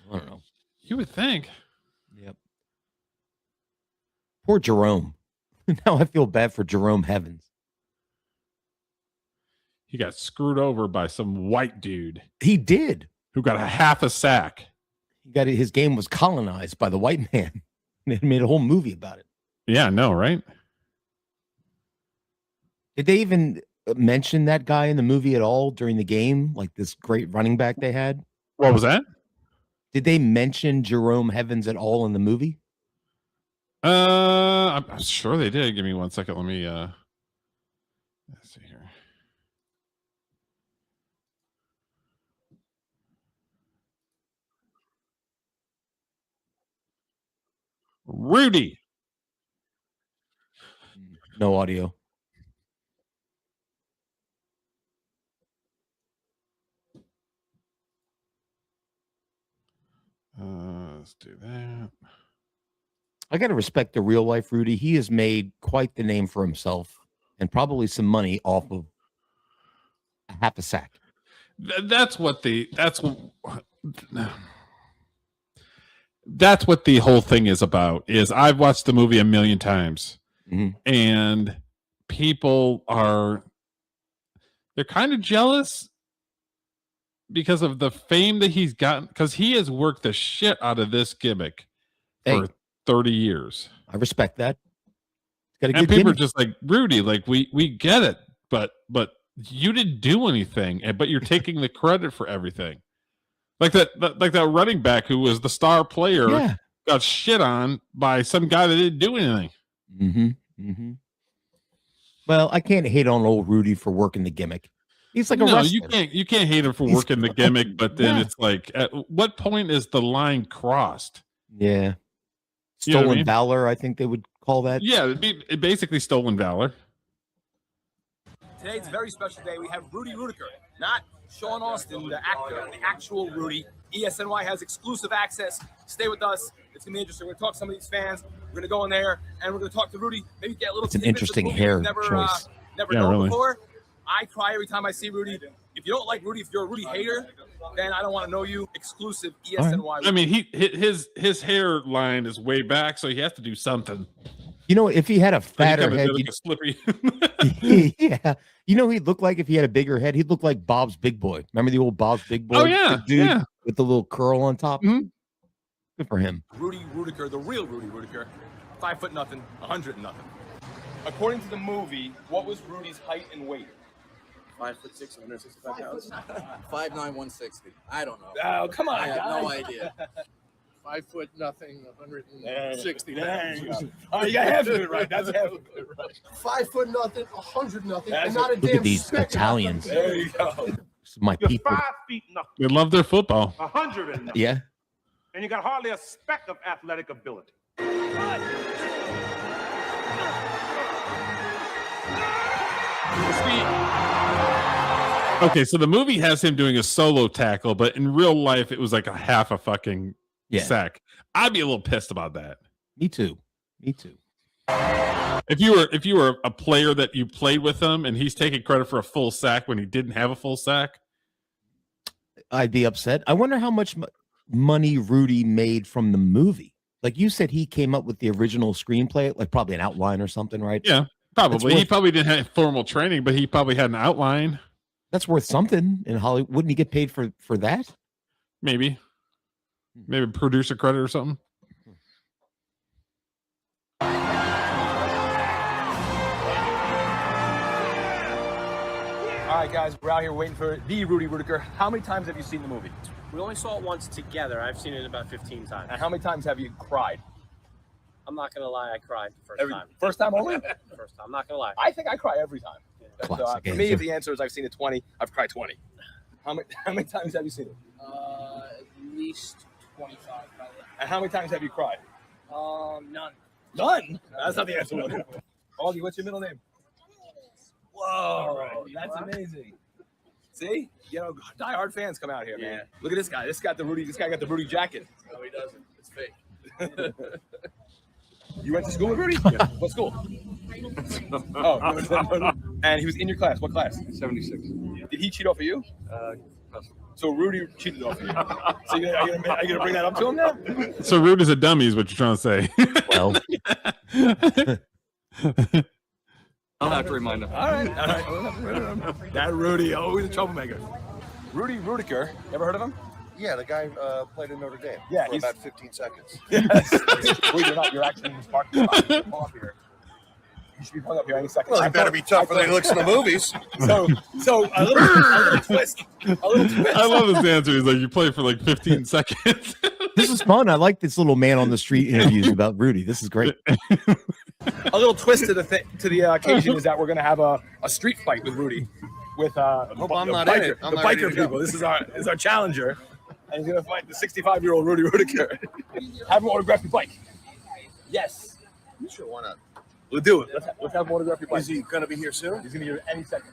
don't know. You would think. Yep. Poor Jerome. Now I feel bad for Jerome Heavens. He got screwed over by some white dude. He did. Who got a half a sack. His game was colonized by the white man. They made a whole movie about it. Yeah, no, right? Did they even mention that guy in the movie at all during the game? Like this great running back they had? What was that? Did they mention Jerome Heavens at all in the movie? I'm sure they did. Give me 1 second. Let me let's see here. Rudy. No audio. Let's do that. I got to respect the real life Rudy. He has made quite the name for himself and probably some money off of a half a sack. That's what the whole thing is about. Is I've watched the movie a million times, and people they're kind of jealous because of the fame that he's gotten, because he has worked the shit out of this gimmick for 30 years. I respect that. And people are just like, Rudy, like we get it, but you didn't do anything, but you're taking the credit for everything. Like that running back who was the star player got shit on by some guy that didn't do anything. Well, I can't hate on old Rudy for working the gimmick. He's like a wrestler. You can't hate him for working the gimmick, but then it's like, at what point is the line crossed? Yeah. You know what I mean? Valor, I think they would call that. Yeah, it basically stolen valor. Today's a very special day. We have Rudy Ruettiger, not Sean Austin, the actor, the actual Rudy. ESNY has exclusive access. Stay with us. It's going to be interesting. We're going to talk to some of these fans. We're going to go in there, and we're going to talk to Rudy. Maybe get a little. It's an interesting hair choice. Never known before. I cry every time I see Rudy. If you don't like Rudy, if you're a Rudy hater, then I don't want to know you. Exclusive ESNY. Right. I mean, his hairline is way back, so he has to do something. You know, if he had a fatter head, like a slippery. Yeah. You know, he'd look like if he had a bigger head, he'd look like Bob's Big Boy. Remember the old Bob's Big Boy? Oh yeah, dude with the little curl on top. Good for him. Rudy Ruettiger, the real Rudy Ruettiger, 5'0", 100 nothing. According to the movie, what was Rudy's height and weight? 5'6", 165 pounds. 5'9", 160. I don't know. Oh, come on, I have guys. no idea. 5'0", 160. Oh, you got half of it right. That's half of it right. 5'0", 100 nothing, That's and not a Look damn at these speck of Italians. There you go. This is my You're people. 5 feet nothing. They love their football. 100 and nothing. Yeah. And you got hardly a speck of athletic ability. Okay, so the movie has him doing a solo tackle, but in real life, it was like a half a fucking sack. I'd be a little pissed about that. Me too. If you were a player that you played with him and he's taking credit for a full sack when he didn't have a full sack, I'd be upset. I wonder how much money Rudy made from the movie. Like you said, he came up with the original screenplay, like probably an outline or something, right? Yeah, probably. He probably didn't have formal training, but he probably had an outline. That's worth something in Hollywood. Wouldn't he get paid for that? Maybe producer credit or something. All right, guys, we're out here waiting for the Rudy Ruettiger. How many times have you seen the movie? We only saw it once together. I've seen it about 15 times. And how many times have you cried? I'm not going to lie, I cried the first time. First time only? First time, I'm not going to lie. I think I cry every time. For me, if the answer is I've seen it 20, I've cried 20. How many times have you seen it? At least 25, probably. And how many times have you cried? None. None? That's not the answer. Augie, what's your middle name? Whoa, that's amazing. See, diehard fans come out here, man. Look at this guy. This guy got the Rudy jacket. No, he doesn't. It's fake. You went to school with Rudy? Yeah. What school? And he was in your class. What class? 76. Did he cheat off of you? So Rudy cheated off of you. So are you gonna bring that up to him now? So Rudy's a dummy, is what you're trying to say. Well. I'll have to remind him. All right. That Rudy, always a troublemaker. Rudy Ruettiger, you ever heard of him? Yeah, the guy played in Notre Dame for about 15 seconds. Yes. Well, you're actually in his parking lot. Pull up here. You should be pulling up here any second. Well, he better be tougher than he looks in the movies. So a little twist. I love his answer. He's like, you play for like 15 seconds. This is fun. I like this little man on the street interviews about Rudy. This is great. A little twist to the occasion is that we're going to have a street fight with Rudy, with hope I'm not in it. I'm the not ready biker to go. people. This is our challenger, and he's going to fight the 65-year-old Rudy Ruettiger. Have him autograph your bike. Yes. Sure, why not? We'll do it. Let's have him autograph your bike. Is he going to be here soon? He's going to be here any second.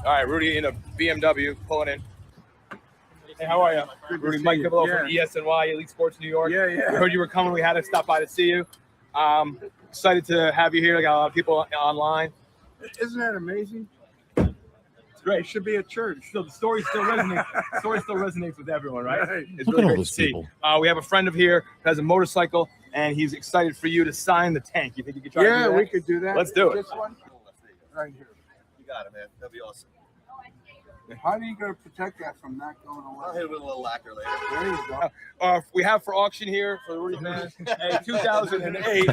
All right, Rudy in a BMW pulling in. Hey, how are you? Rudy, Mike Bigelow from ESNY, Elite Sports New York. Yeah. We heard you were coming. We had to stop by to see you. Excited to have you here. I got a lot of people online. Isn't that amazing? It's great. It should be a church. So the story still resonates. The story still resonates with everyone, right? It's Look really at all great to those see. people. We have a friend of here who has a motorcycle, and he's excited for you to sign the tank. You think you could try to do that? Yeah, we could do that. Let's do it. This one? Right here. You got it, man. That'd be awesome. How are you going to protect that from not going away? I'll hit it with a little lacquer later. There you go. We have for auction here for the Rudy fans a 2008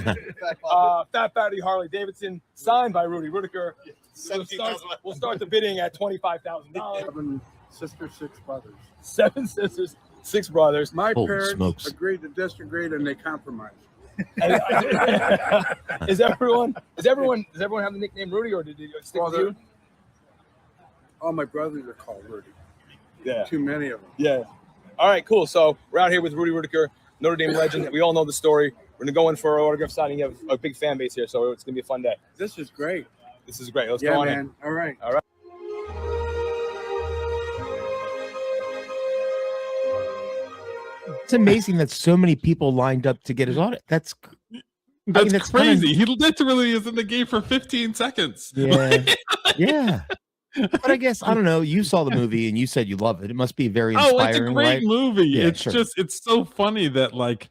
Fat Battery Harley Davidson signed by Rudy Ruettiger. We'll start the bidding at $25,000. 7 sisters, 6 brothers. 7 sisters, 6 brothers. My Holy parents smokes. agreed to disagree, and they compromised. Does everyone have the nickname Rudy, or did you stick with you? All my brothers are called Rudy. Yeah. Too many of them. Yeah. All right, cool. So we're out here with Rudy Ruettiger, Notre Dame legend. We all know the story. We're going to go in for an autograph signing. You have a big fan base here, so it's going to be a fun day. This is great. This is great. Let's Yeah, go on man. in. All right. All right. It's amazing that so many people lined up to get his audit. That's crazy. He literally is in the game for 15 seconds. Yeah. Yeah. But I guess, I don't know, you saw the movie and you said you love it. It must be very inspiring. Oh, it's a great right? movie. Yeah, It's sure. just, it's so funny that like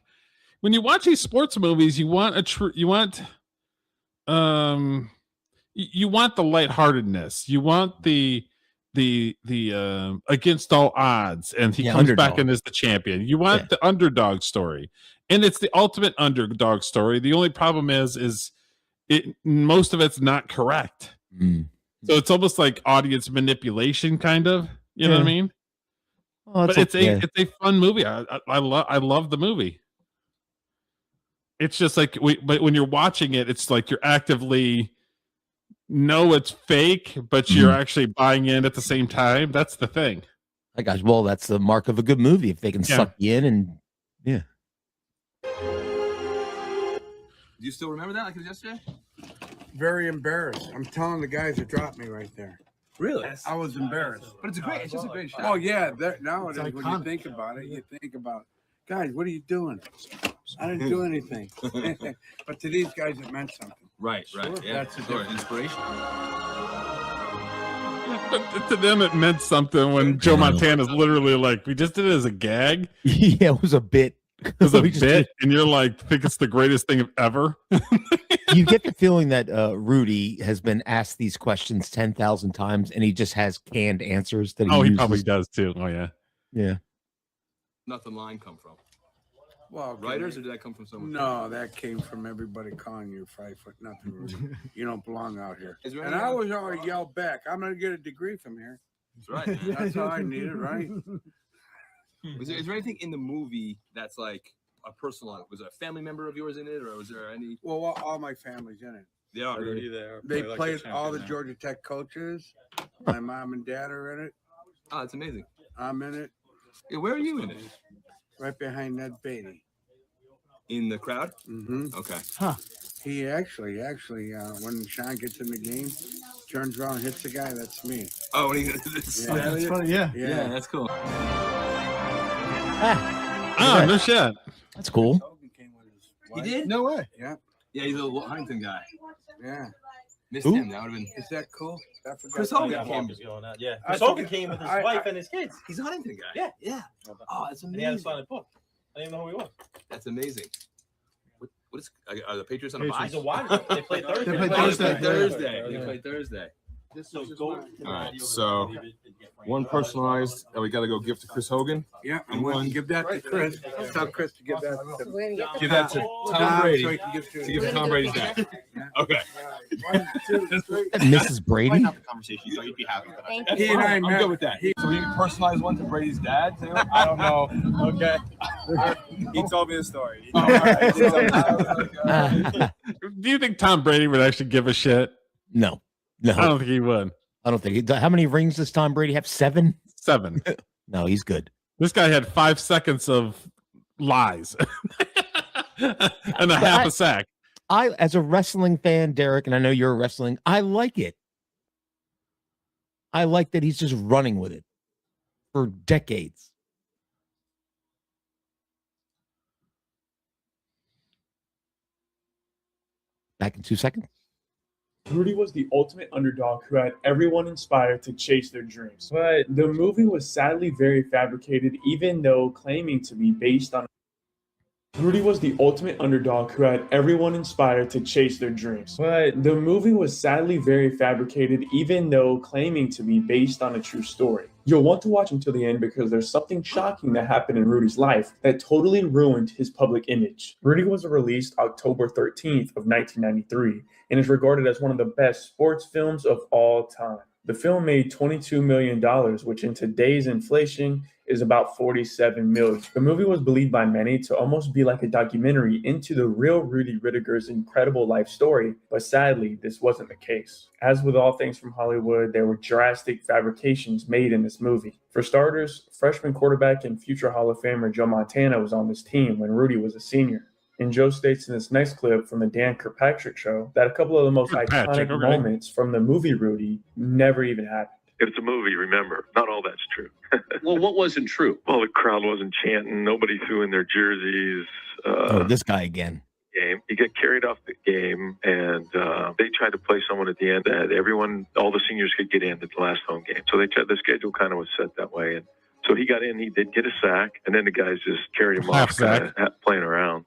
when you watch these sports movies, you want you want the lightheartedness. You want the against all odds, and he comes back in as the champion. You want the underdog story, and it's the ultimate underdog story. The only problem is most of it's not correct. So it's almost like audience manipulation, kind of. You know what I mean? Oh, but it's a fun movie. I love the movie. It's just like but when you're watching it, it's like you're actively know it's fake, but you're actually buying in at the same time. That's the thing. I got you. Well, that's the mark of a good movie if they can suck you in and Do you still remember that like it was yesterday? Very embarrassed. I'm telling the guys that dropped me right there. Really? I was embarrassed. But it's just a great shot. Oh yeah, nowadays when you think about it, you think about guys, what are you doing? I didn't do anything. But to these guys, it meant something. Right. Sure, Yeah. that's a difference. Inspiration. But to them, it meant something when Joe Montana's literally like, we just did it as a gag. Yeah, it was a bit. It was a bit, and you're like, think it's the greatest thing ever. You get the feeling that Rudy has been asked these questions 10,000 times, and he just has canned answers that he he probably does too. Oh yeah, yeah. Nothing line come from. Well, Writers, or did that come from someone? No, that came from everybody calling you 5 foot nothing, Rudy. You don't belong out here. Is there And any- I always yell back, I'm going to get a degree from here. That's right. That's all I needed, right? Is there anything in the movie that's like a personal? Was there a family member of yours in it, or was there any? Well, all my family's in it. Yeah, Rudy there. They played all the Georgia Tech coaches. My mom and dad are in it. Oh, that's amazing. I'm in it. Yeah, where are you in it? Right behind Ned Beatty. In the crowd? Mm-hmm. Okay. Huh. He actually, when Sean gets in the game, turns around and hits the guy, that's me. Oh, when he Yeah, that's funny. Yeah. Yeah, that's cool. no shit. That's cool. He did? No way. Yeah. Yeah, he's a Huntington guy. Yeah. Missed him. That would have been. Is that cool? I forgot. Chris Hogan came. Yeah. I Chris Hogan forget- came with his I- wife and his kids. He's a Huntington guy. Yeah. Yeah. Oh, that's And he had a amazing. signed book. I didn't even know who he was. That's amazing. What is? Are the Patriots on a bye? He's a wide. They play Thursday. They play Thursday. Thursday. They play Thursday. So go. All right. So one personalized that we got to go give to Chris Hogan. Yeah, I'm going to give that to Chris. Tell Chris to give that to Give that to Tom Brady. So he can give To give to Tom Brady's dad. Okay. 1, 2, 3. Mrs. Brady. Conversation, so you'd be happy with that. Thank He and I I'm met. good with that. So we personalize one to Brady's dad too? I don't know. Okay. He told me the story. Do you think Tom Brady would actually give a shit? No. I don't think he would. I don't think. How many rings does Tom Brady have? 7? 7. No, he's good. This guy had 5 seconds of lies and a half a sack. I, as a wrestling fan, Derek, and I know you're a wrestling, I like it. I like that he's just running with it for decades. Back in 2 seconds. Rudy was the ultimate underdog who had everyone inspired to chase their dreams. But the movie was sadly very fabricated, even though claiming to be based on. Rudy was the ultimate underdog who had everyone inspired to chase their dreams. But the movie was sadly very fabricated, even though claiming to be based on a true story. You'll want to watch until the end because there's something shocking that happened in Rudy's life that totally ruined his public image. Rudy was released October 13th of 1993 and is regarded as one of the best sports films of all time. The film made $22 million, which in today's inflation is about $47 million. The movie was believed by many to almost be like a documentary into the real Rudy Ruettiger's incredible life story, but sadly, this wasn't the case. As with all things from Hollywood, there were drastic fabrications made in this movie. For starters, freshman quarterback and future Hall of Famer Joe Montana was on this team when Rudy was a senior. And Joe states in this next clip from the Dan Kirkpatrick show that a couple of the most iconic moments from the movie Rudy never even happened. It's a movie, remember. Not all that's true. Well, what wasn't true? Well, the crowd wasn't chanting. Nobody threw in their jerseys. This guy again. Game. You get carried off the game, and they tried to play someone at the end that everyone, all the seniors could get in at the last home game. So the schedule kind of was set that way. And so he got in, he did get a sack, and then the guys just carried him off, kind of playing around.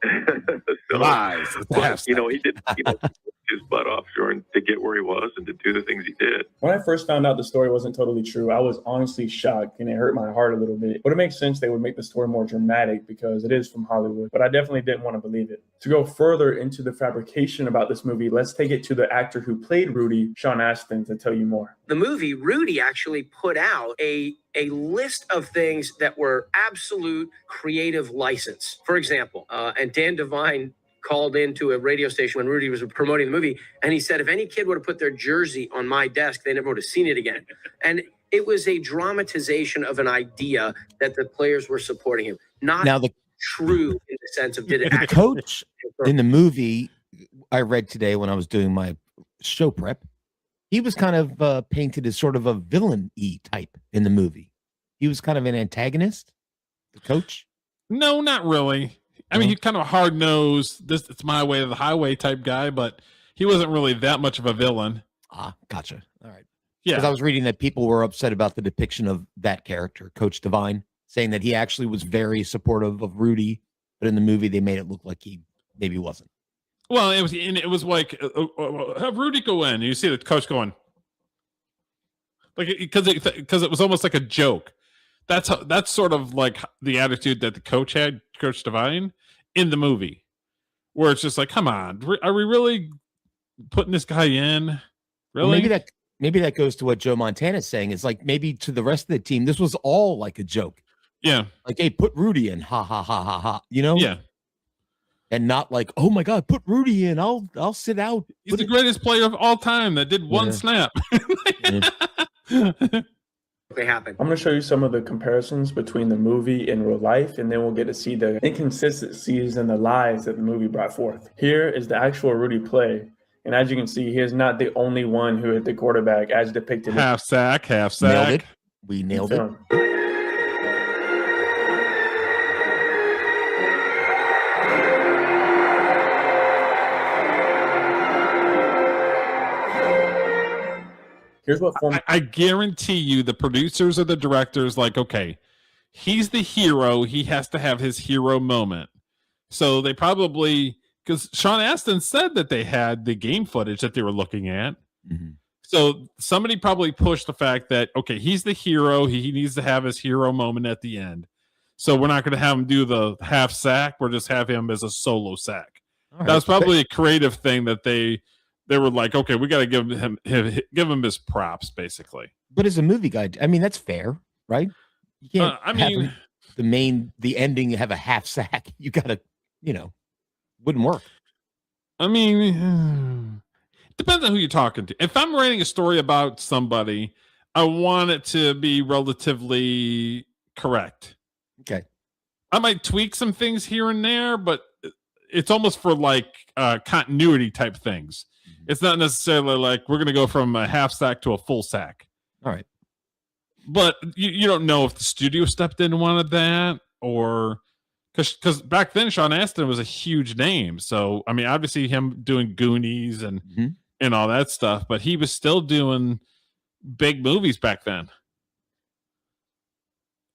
So, Lies. well, he did his butt off to get where he was and to do the things he did. When I first found out the story wasn't totally true, I was honestly shocked and it hurt my heart a little bit. But it makes sense they would make the story more dramatic because it is from Hollywood. But I definitely didn't want to believe it. To go further into the fabrication about this movie, let's take it to the actor who played Rudy, Sean Astin, to tell you more. The movie, Rudy actually put out a list of things that were absolute creative license. For example, and Dan Devine called into a radio station when Rudy was promoting the movie, and he said, if any kid would have put their jersey on my desk, they never would have seen it again. And it was a dramatization of an idea that the players were supporting him, not Now the true in the sense of did it the actually coach in the movie I read today when I was doing my show prep, he was kind of painted as sort of a villain-y type in the movie. He was kind of an antagonist, the coach. No, not really. I mean, he's kind of a hard-nosed, it's my way or the highway type guy, but he wasn't really that much of a villain. Ah, gotcha. All right. Yeah. Because I was reading that people were upset about the depiction of that character, Coach Devine, saying that he actually was very supportive of Rudy, but in the movie they made it look like he maybe wasn't. Well, it was like, have Rudy go in. You see the coach going, like, because it was almost like a joke. That's sort of like the attitude that the coach had, Coach Devine, in the movie, where it's just like, come on, are we really putting this guy in? Really? Well, maybe that goes to what Joe Montana's saying. It's like maybe to the rest of the team, this was all like a joke. Yeah. Like, hey, put Rudy in, ha ha ha ha ha. You know? Yeah. And not like, oh my God, put Rudy in. I'll sit out. He's the greatest player of all time that did one snap. They happen. I'm going to show you some of the comparisons between the movie and real life, and then we'll get to see the inconsistencies and the lies that the movie brought forth. Here is the actual Rudy play, and as you can see, he is not the only one who hit the quarterback as depicted. Half sack. Nailed it. We nailed it. Here's what I guarantee you the producers or the directors like, okay, he's the hero. He has to have his hero moment. So they probably, because Sean Astin said that they had the game footage that they were looking at. Mm-hmm. So somebody probably pushed the fact that, okay, he's the hero. He needs to have his hero moment at the end. So we're not going to have him do the half sack. We'll just have him as a solo sack. All right. That was probably a creative thing that they were like, okay, we got to give him his props, basically. But as a movie guy, I mean, that's fair, right? You can't have the ending have a half sack. You got to, wouldn't work. I mean, depends on who you're talking to. If I'm writing a story about somebody, I want it to be relatively correct. Okay. I might tweak some things here and there, but it's almost for like continuity type things. It's not necessarily like we're going to go from a half sack to a full sack. All right. But you don't know if the studio stepped in and wanted that, or because back then Sean Astin was a huge name. So, I mean, obviously him doing Goonies and all that stuff, but he was still doing big movies back then.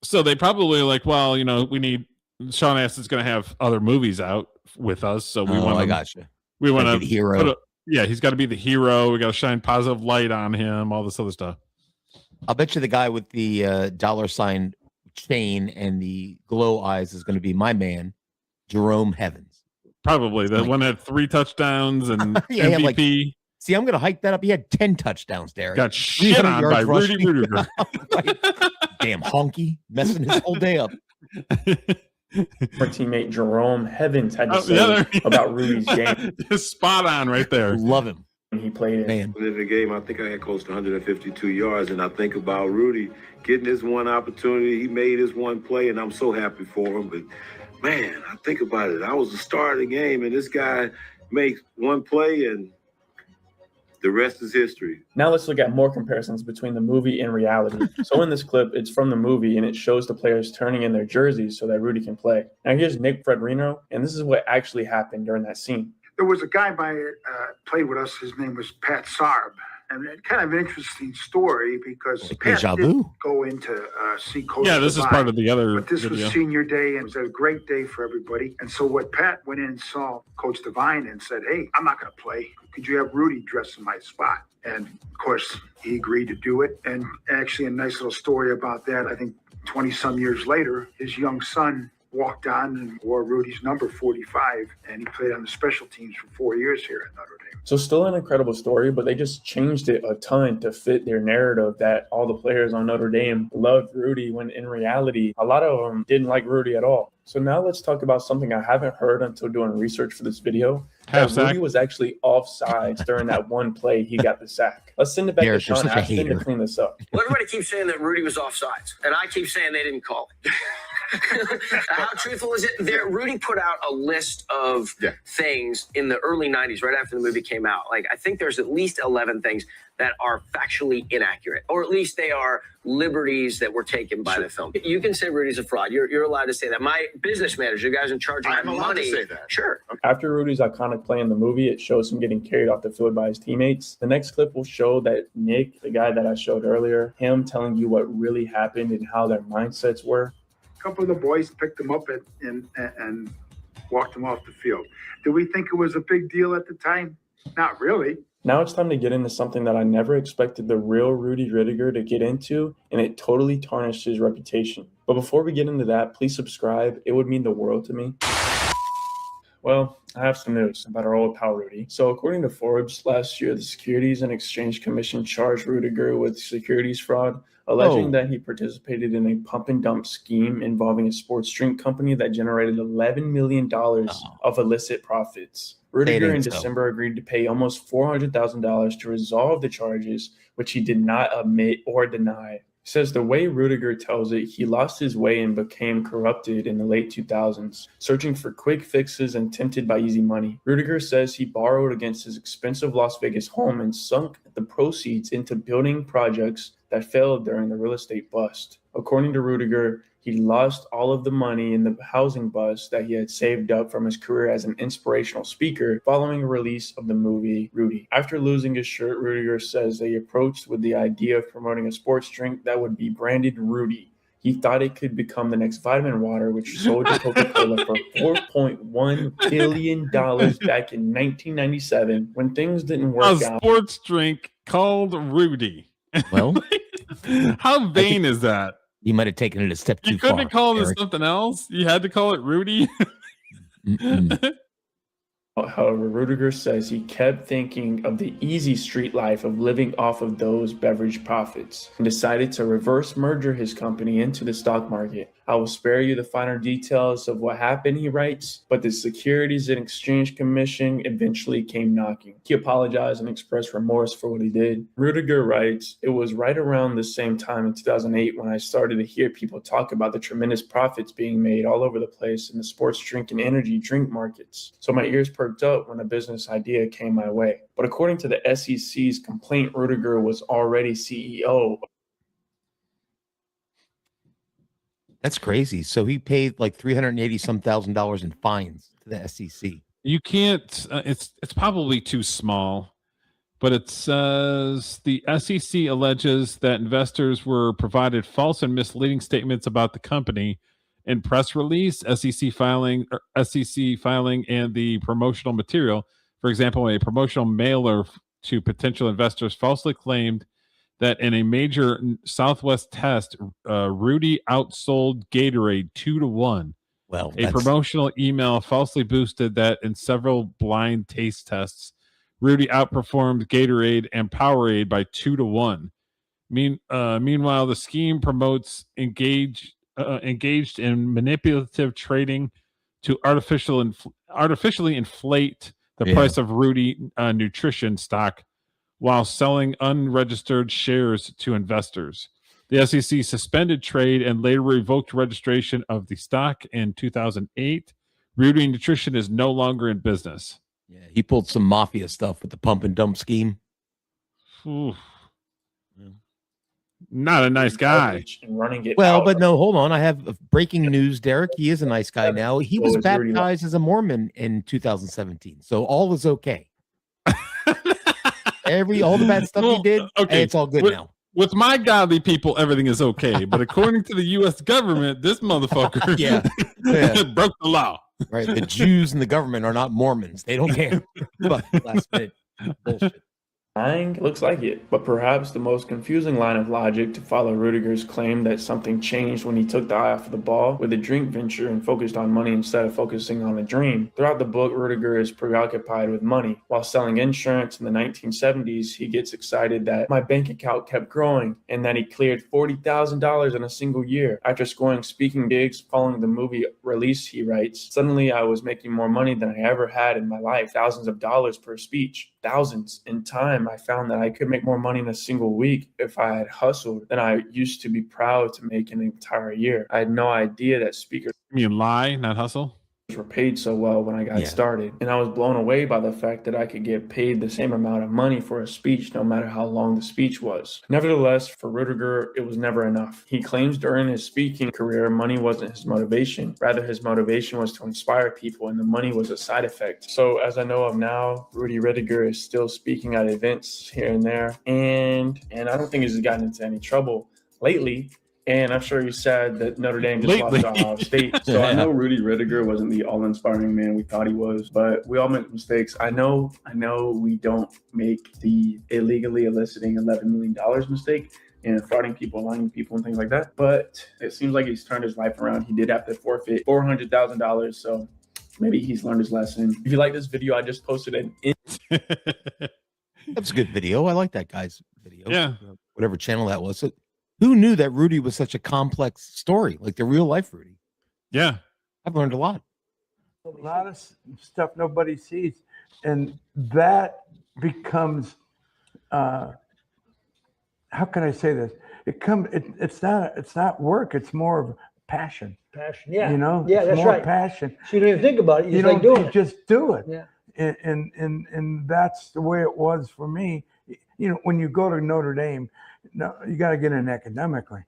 So they probably like, well, we need Sean Astin's going to have other movies out with us. So we want I gotcha. We want to be the hero. Yeah, he's got to be the hero. We got to shine positive light on him, all this other stuff. I'll bet you the guy with the dollar sign chain and the glow eyes is going to be my man, Jerome Heavens. Probably. The one that had 3 touchdowns and MVP. See, I'm going to hike that up. He had 10 touchdowns, Derek. Got shit on by Rudy Ruettiger. Damn honky, messing his whole day up. Our teammate Jerome Heavens had to say about Rudy's game. Spot on right there. Love him. He played it. In the game, I think I had close to 152 yards, and I think about Rudy getting his one opportunity. He made his one play, and I'm so happy for him. But, man, I think about it. I was the star of the game, and this guy makes one play, and the rest is history. Now let's look at more comparisons between the movie and reality. So in this clip, it's from the movie, and it shows the players turning in their jerseys so that Rudy can play. Now here's Nick Fredrino, and this is what actually happened during that scene. There was a guy played with us. His name was Pat Sarb. And kind of an interesting story because Pat didn't go into see Coach Yeah, this Devine, is part of the other But this video. was senior day, and it was a great day for everybody. And so what Pat went in and saw Coach Devine and said, hey, I'm not going to play. Could you have Rudy dress in my spot? And, of course, he agreed to do it. And actually a nice little story about that. I think 20-some years later, his young son walked on and wore Rudy's number 45, and he played on the special teams for 4 years here at Notre Dame. So still an incredible story, but they just changed it a ton to fit their narrative that all the players on Notre Dame loved Rudy, when in reality, a lot of them didn't like Rudy at all. So now let's talk about something I haven't heard until doing research for this video. Rudy was actually offsides during that one play he got the sack. Let's send it back to Sean Astin to clean this up. Well, everybody keeps saying that Rudy was offsides, and I keep saying they didn't call it. How truthful is it? Rudy put out a list of things in the early 90s, right after the movie came out. Like, I think there's at least 11 things that are factually inaccurate, or at least they are liberties that were taken by the film. You can say Rudy's a fraud. You're allowed to say that. My business manager, the guys in charge of my money, to say that. Sure. After Rudy's iconic play in the movie, it shows him getting carried off the field by his teammates. The next clip will show that Nick, the guy that I showed earlier, him telling you what really happened and how their mindsets were. A couple of the boys picked him up and walked him off the field. Did we think it was a big deal at the time? Not really. Now it's time to get into something that I never expected the real Rudy Ruettiger to get into, and it totally tarnished his reputation. But before we get into that, please subscribe. It would mean the world to me. Well, I have some news about our old pal Rudy. So according to Forbes, last year, the Securities and Exchange Commission charged Ruettiger with securities fraud, alleging that he participated in a pump and dump scheme involving a sports drink company that generated $11 million of illicit profits. Ruettiger in December agreed to pay almost $400,000 to resolve the charges, which he did not admit or deny. He says the way Ruettiger tells it, he lost his way and became corrupted in the late 2000s, searching for quick fixes and tempted by easy money. Ruettiger says he borrowed against his expensive Las Vegas home and sunk the proceeds into building projects that failed during the real estate bust. According to Ruettiger, he lost all of the money in the housing bust that he had saved up from his career as an inspirational speaker following the release of the movie Rudy. After losing his shirt, Ruettiger says they approached with the idea of promoting a sports drink that would be branded Rudy. He thought it could become the next vitamin water, which sold to Coca-Cola for $4.1 billion back in 1997 when things didn't work out. A sports drink called Rudy. Well, how vain is that? You might have taken it a step too far. You couldn't call it something else? You had to call it Rudy? However, Ruettiger says he kept thinking of the easy street life of living off of those beverage profits and decided to reverse merger his company into the stock market. I will spare you the finer details of what happened, he writes, but the Securities and Exchange Commission eventually came knocking. He apologized and expressed remorse for what he did. Ruettiger writes, it was right around the same time in 2008 when I started to hear people talk about the tremendous profits being made all over the place in the sports drink and energy drink markets. So my ears perked up when a business idea came my way. But according to the SEC's complaint, Ruettiger was already CEO. That's crazy. So he paid like $380,000 in fines to the SEC. You can't. It's probably too small, but it says the SEC alleges that investors were provided false and misleading statements about the company in press release, SEC filing, and the promotional material. For example, a promotional mailer to potential investors falsely claimed that in a major Southwest test, Rudy outsold Gatorade 2-1. Well, a promotional email falsely boosted that in several blind taste tests, Rudy outperformed Gatorade and Powerade by 2-1. Meanwhile, the scheme promotes engaged in manipulative trading to artificially inflate the price of Rudy nutrition stock while selling unregistered shares to investors. The SEC suspended trade and later revoked registration of the stock in 2008. Rudy Nutrition is no longer in business. Yeah, he pulled some mafia stuff with the pump and dump scheme. Oof. Not a nice guy. But no, hold on. I have breaking news, Derek. He is a nice guy now. He was baptized as a Mormon in 2017, so all is okay. All the bad stuff he did, it's all good now. With my godly people, everything is okay. But according to the U.S. government, this motherfucker broke the law. Right. The Jews and the government are not Mormons. They don't care. But last minute bullshit. Looks like it, but perhaps the most confusing line of logic to follow Ruettiger's claim that something changed when he took the eye off of the ball with the drink venture and focused on money instead of focusing on the dream. Throughout the book, Ruettiger is preoccupied with money. While selling insurance in the 1970s, he gets excited that my bank account kept growing and that he cleared $40,000 in a single year. After scoring speaking gigs following the movie release, he writes, suddenly I was making more money than I ever had in my life, thousands of dollars per speech. Thousands. In time, I found that I could make more money in a single week if I had hustled than I used to be proud to make in an entire year. I had no idea that speakers... You mean lie, not hustle? were paid so well when I got started. And I was blown away by the fact that I could get paid the same amount of money for a speech, no matter how long the speech was. Nevertheless, for Ruettiger, it was never enough. He claims during his speaking career, money wasn't his motivation. Rather, his motivation was to inspire people, and the money was a side effect. So as I know of now, Rudy Ruettiger is still speaking at events here and there. And I don't think he's gotten into any trouble lately. And I'm sure he's sad that Notre Dame just lost to Ohio State. So I know Rudy Ruettiger wasn't the all-inspiring man we thought he was, but we all make mistakes. I know we don't make the illegally eliciting $11 million mistake and frauding people, lying to people, and things like that. But it seems like he's turned his life around. He did have to forfeit $400,000. So maybe he's learned his lesson. If you like this video, I just posted it. That's a good video. I like that guy's video. Yeah. Whatever channel that was. Who knew that Rudy was such a complex story, like the real life Rudy? Yeah. I've learned a lot. A lot of stuff nobody sees. And that becomes, how can I say this? It's not work. It's more of passion. Passion, yeah. You know? Yeah, it's that's more right. passion. So you don't even think about it. You You just like doing you it. just do it. Yeah. And that's the way it was for me. You know, when you go to Notre Dame, no, you got to get in academically.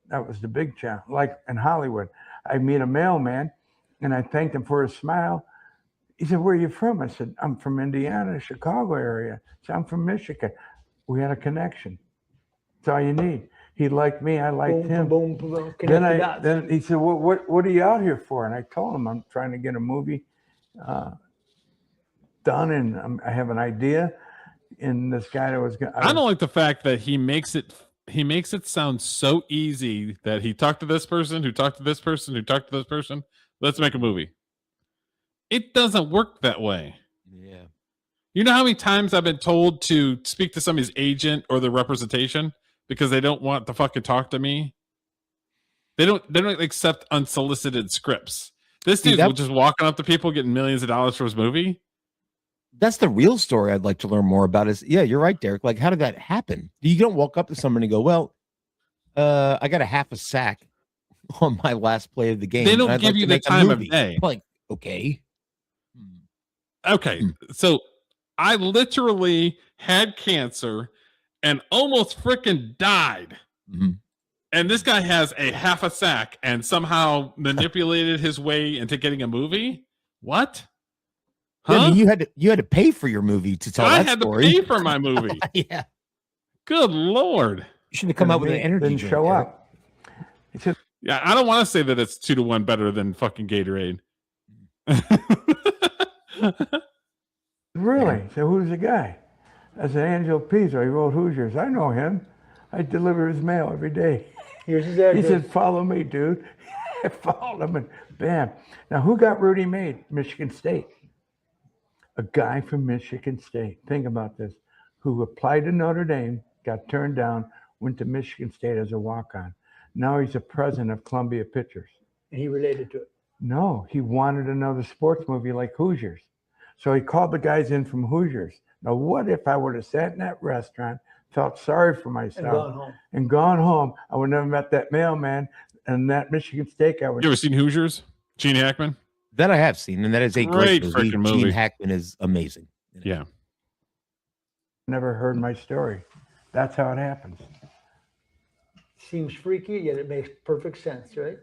That was the big challenge. Like in Hollywood, I meet a mailman, and I thanked him for his smile. He said, "Where are you from?" I said, "I'm from Indiana, Chicago area." He said, "I'm from Michigan." We had a connection. That's all you need. He liked me, I liked him. Boom, boom, boom. Then he said, "What are you out here for?" And I told him, "I'm trying to get a movie done, and I have an idea." And this guy that was I don't like the fact that he makes it sound so easy that he talked to this person, who talked to this person, who talked to this person. Let's make a movie. It doesn't work that way. Yeah. You know how many times I've been told to speak to somebody's agent or their representation because they don't want to fucking talk to me? They don't accept unsolicited scripts. This dude was just walking up to people getting millions of dollars for his movie. That's the real story I'd like to learn more about. Is you're right, Derek. Like, how did that happen? You don't walk up to somebody and go, "Well, I got a half a sack on my last play of the game." They don't give you the time of day. Like, okay. So I literally had cancer and almost freaking died. Mm-hmm. And this guy has a half a sack and somehow manipulated his way into getting a movie. What? Huh? I mean, you had to pay for your movie to tell that story. I had to pay for my movie. Yeah. Good Lord. You should have come out with an energy drink. Show up. Yeah, I don't want to say that it's 2-1 better than fucking Gatorade. Really? So who's the guy? I said, Angelo Pizzo. He wrote Hoosiers. I know him. I deliver his mail every day. Here's his address. He said, "Follow me, dude." I followed him, and bam. Now, who got Rudy made? Michigan State. A guy from Michigan State. Think about this. Who applied to Notre Dame, got turned down, went to Michigan State as a walk-on. Now he's the president of Columbia Pictures. And he related to it. No, he wanted another sports movie like Hoosiers. So he called the guys in from Hoosiers. Now, what if I would have sat in that restaurant, felt sorry for myself, and gone home? I would never met that mailman and that Michigan Steak. You ever seen Hoosiers? Gene Hackman? That I have seen, and that is a great movie. freaking movie. Gene Hackman is amazing. Yeah. Never heard my story. That's how it happens. Seems freaky, yet it makes perfect sense, right?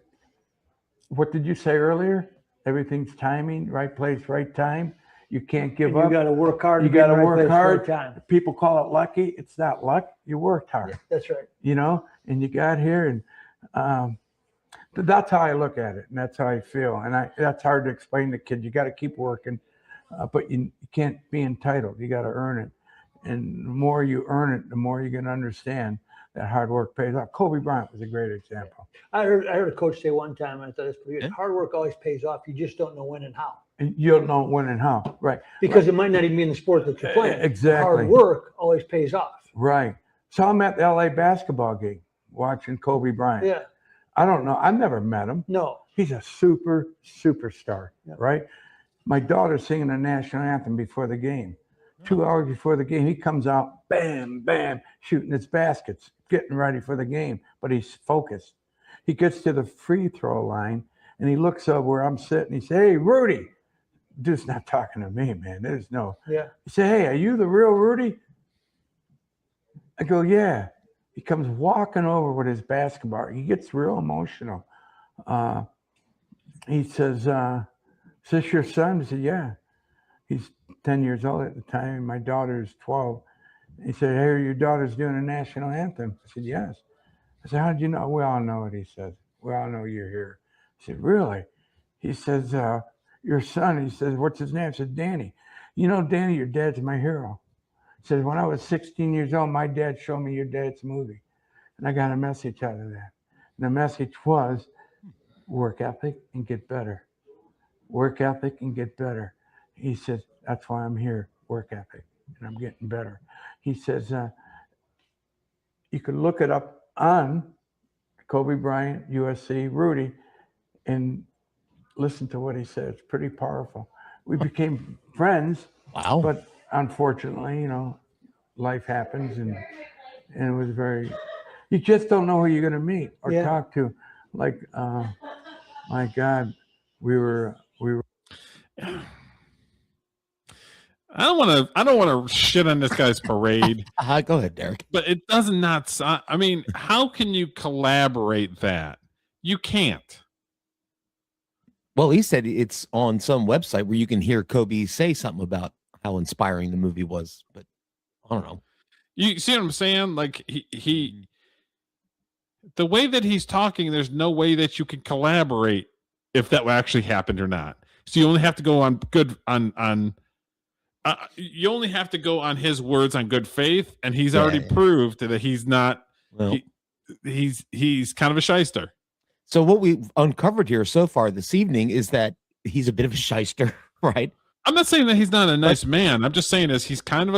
What did you say earlier? Everything's timing, right place, right time. You can't give up. You got to work hard. You got to right work place, hard. right time. People call it lucky. It's not luck. You worked hard. Yeah, that's right. You know, and you got here, and that's how I look at it, and that's how I feel. And that's hard to explain to kids. You got to keep working, but you can't be entitled. You got to earn it. And the more you earn it, the more you're going to understand that hard work pays off. Kobe Bryant was a great example. I heard a coach say one time, and I thought it's pretty good. Hard work always pays off. You just don't know when and how. And you don't know when and how, right? Because it might not even be in the sport that you're playing. Exactly. Hard work always pays off. Right. So I'm at the LA basketball game watching Kobe Bryant. Yeah. I don't know. I've never met him. No. He's a superstar, right? My daughter's singing the national anthem before the game. 2 hours before the game, he comes out, bam, bam, shooting his baskets, getting ready for the game, but he's focused. He gets to the free throw line, and he looks up where I'm sitting. He said, "Hey, Rudy." Dude's not talking to me, man. There's no. Yeah. He said, "Hey, are you the real Rudy?" I go, "Yeah." He comes walking over with his basketball. He gets real emotional. He says, "Is this your son?" I said, "Yeah." He's 10 years old at the time. My daughter's 12. He said, "Hey, your daughter's doing a national anthem." I said, "Yes." I said, "How did you know?" "We all know it," he says. "We all know you're here." I said, "Really?" He says, "Your son," he says, "what's his name?" I said, "Danny." "You know, Danny, your dad's my hero." He says, "When I was 16 years old, my dad showed me your dad's movie." And I got a message out of that. And the message was work ethic and get better. Work ethic and get better. He says, "That's why I'm here, work ethic, and I'm getting better." He says, you could look it up on Kobe Bryant, USC, Rudy, and listen to what he said. It's pretty powerful. We became friends. Wow. But unfortunately, you know, life happens, and it was very, you just don't know who you're going to meet or talk to. Like, my God, we were. I don't want to shit on this guy's parade. Go ahead, Derek. But it does not. I mean, how can you collaborate that? You can't. Well, he said it's on some website where you can hear Kobe say something about how inspiring the movie was, but I don't know. You see what I'm saying? Like he the way that he's talking, there's no way that you can collaborate if that actually happened or not. So you only have to go on you only have to go on his words on good faith, and he's already proved that he's not. Well, he's kind of a shyster. So what we've uncovered here so far this evening is that he's a bit of a shyster, right? I'm not saying that he's not a nice man. I'm just saying he's kind of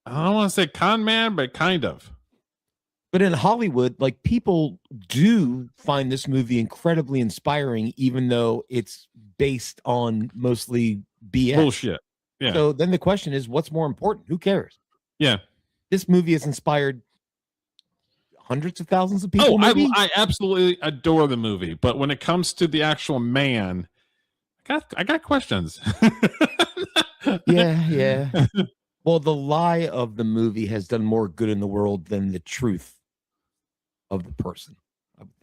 I don't want to say con man, but kind of. But in Hollywood, like, people do find this movie incredibly inspiring, even though it's based on mostly BS. Bullshit. Yeah. So then the question is, what's more important? Who cares? Yeah. This movie has inspired hundreds of thousands of people. I absolutely adore the movie, but when it comes to the actual man, I got questions. Yeah. Well, the lie of the movie has done more good in the world than the truth of the person.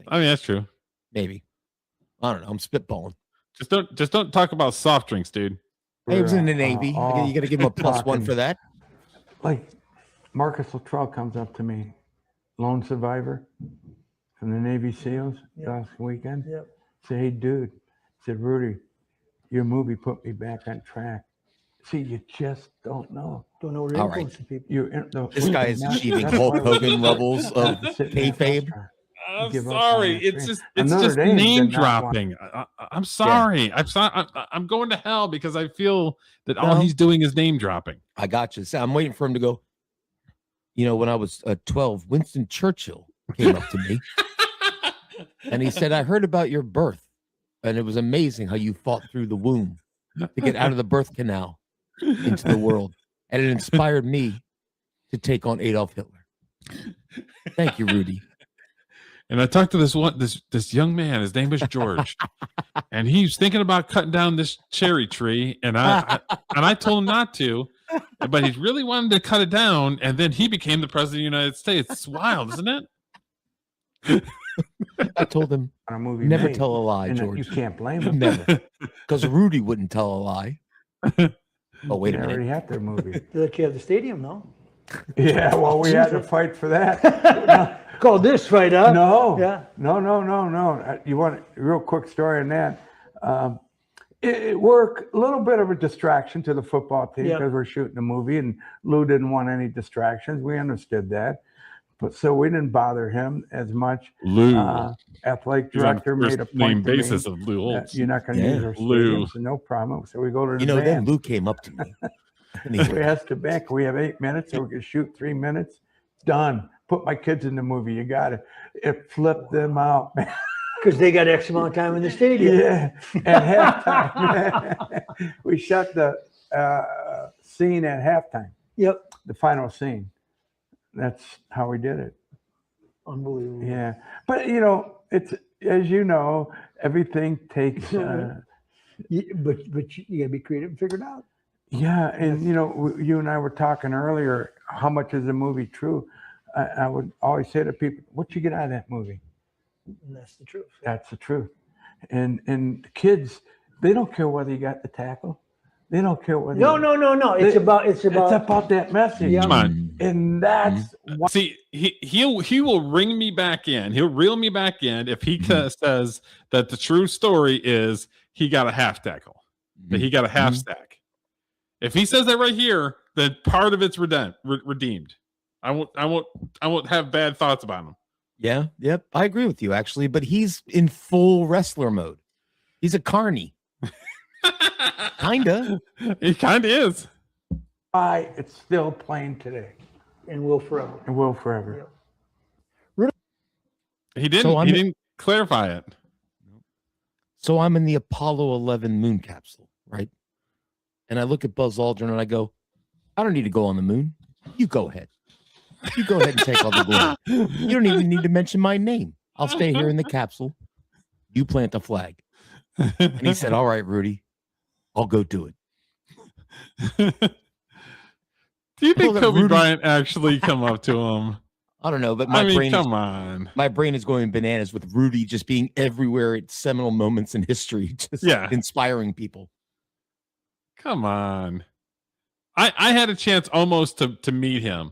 I mean, that's true. Maybe. I don't know. I'm spitballing. Just don't talk about soft drinks, dude. He was in the Navy. You got to give him a +1 for that. Like, Marcus Luttrell comes up to me, lone survivor from the Navy SEALs last weekend. Yep. Say, "Hey, dude," said, "Rudy, your movie put me back on track." See, you just don't know. Don't know what you're influencing people. This guy is achieving Hulk Hogan levels of kayfabe. I'm sorry. It's just name dropping. I'm sorry. Yeah. I'm going to hell because I feel that all he's doing is name dropping. I got you. So I'm waiting for him to go. You know, when I was 12, Winston Churchill came up to me and he said, "I heard about your birth, and it was amazing how you fought through the womb to get out of the birth canal into the world. And it inspired me to take on Adolf Hitler." Thank you, Rudy. And I talked to this young man. His name is George, and he's thinking about cutting down this cherry tree. And I told him not to, but he really wanted to cut it down. And then he became the president of the United States. It's wild, isn't it? I told him, never tell a lie, George. You can't blame him. Never, because Rudy wouldn't tell a lie. Oh, wait a minute. They already have their movie. They let you have the stadium, no? Yeah, well, we had to fight for that. Call this fight, huh? No. Yeah. No. You want a real quick story on that? It worked a little bit of a distraction to the football team because we're shooting a movie, and Lou didn't want any distractions. We understood that, but so we didn't bother him as much. Lou, athletic director, made a point to basis me of Lou Holtz. You're not going to use our stadium, so no problem. So we go to the then Lou came up to me. We asked the bank, we have 8 minutes, so we can shoot 3 minutes. Done. Put my kids in the movie. You got it. It flipped them out, man. Because they got X amount of time in the stadium. Yeah. At halftime, we shot the scene at halftime. Yep. The final scene. That's how we did it. Unbelievable. Yeah. But, you know, it's, as you know, everything takes. But you gotta be creative and figure it out. Yeah, and you and I were talking earlier. How much is a movie true? I would always say to people, "What you get out of that movie?" And that's the truth. That's the truth. And the kids, they don't care whether you got the tackle. They don't care whether. No. It's about that message. Yeah. Come on. And that's why. See, he will ring me back in. He'll reel me back in if he says that the true story is he got a half tackle, that he got a half stack. If he says that right here, then part of it's redeemed. I won't have bad thoughts about him. Yeah, yep, I agree with you actually, but he's in full wrestler mode. He's a carny. Kinda. He kinda is. It's still playing today. And will forever. And will forever. Yep. He didn't clarify it. So I'm in the Apollo 11 moon capsule, right? And I look at Buzz Aldrin and I go, I don't need to go on the moon. You go ahead. You go ahead and take all the glory. You don't even need to mention my name. I'll stay here in the capsule. You plant the flag. And he said, all right, Rudy, I'll go do it. Do you think Kobe Bryant actually come up to him? I don't know, but my brain is going bananas with Rudy just being everywhere at seminal moments in history, just inspiring people. Come on. I had a chance almost to meet him.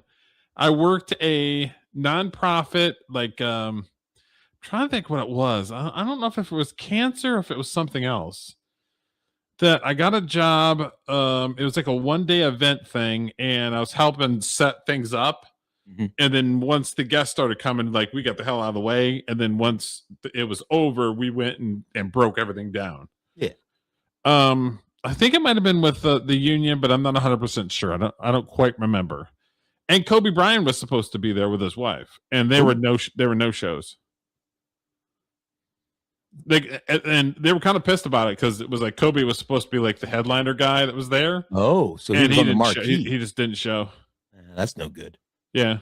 I worked a nonprofit, trying to think what it was. I don't know if it was cancer or if it was something else. That I got a job. It was like a one-day event thing, and I was helping set things up. And then once the guests started coming, we got the hell out of the way. And then once it was over, we went and broke everything down. Yeah. I think it might have been with the union, but I'm not 100% sure. I don't quite remember. And Kobe Bryant was supposed to be there with his wife, and there were no shows. And they were kind of pissed about it because it was like Kobe was supposed to be like the headliner guy that was there. Oh, so he was on the marquee. He just didn't show. That's no good. Yeah.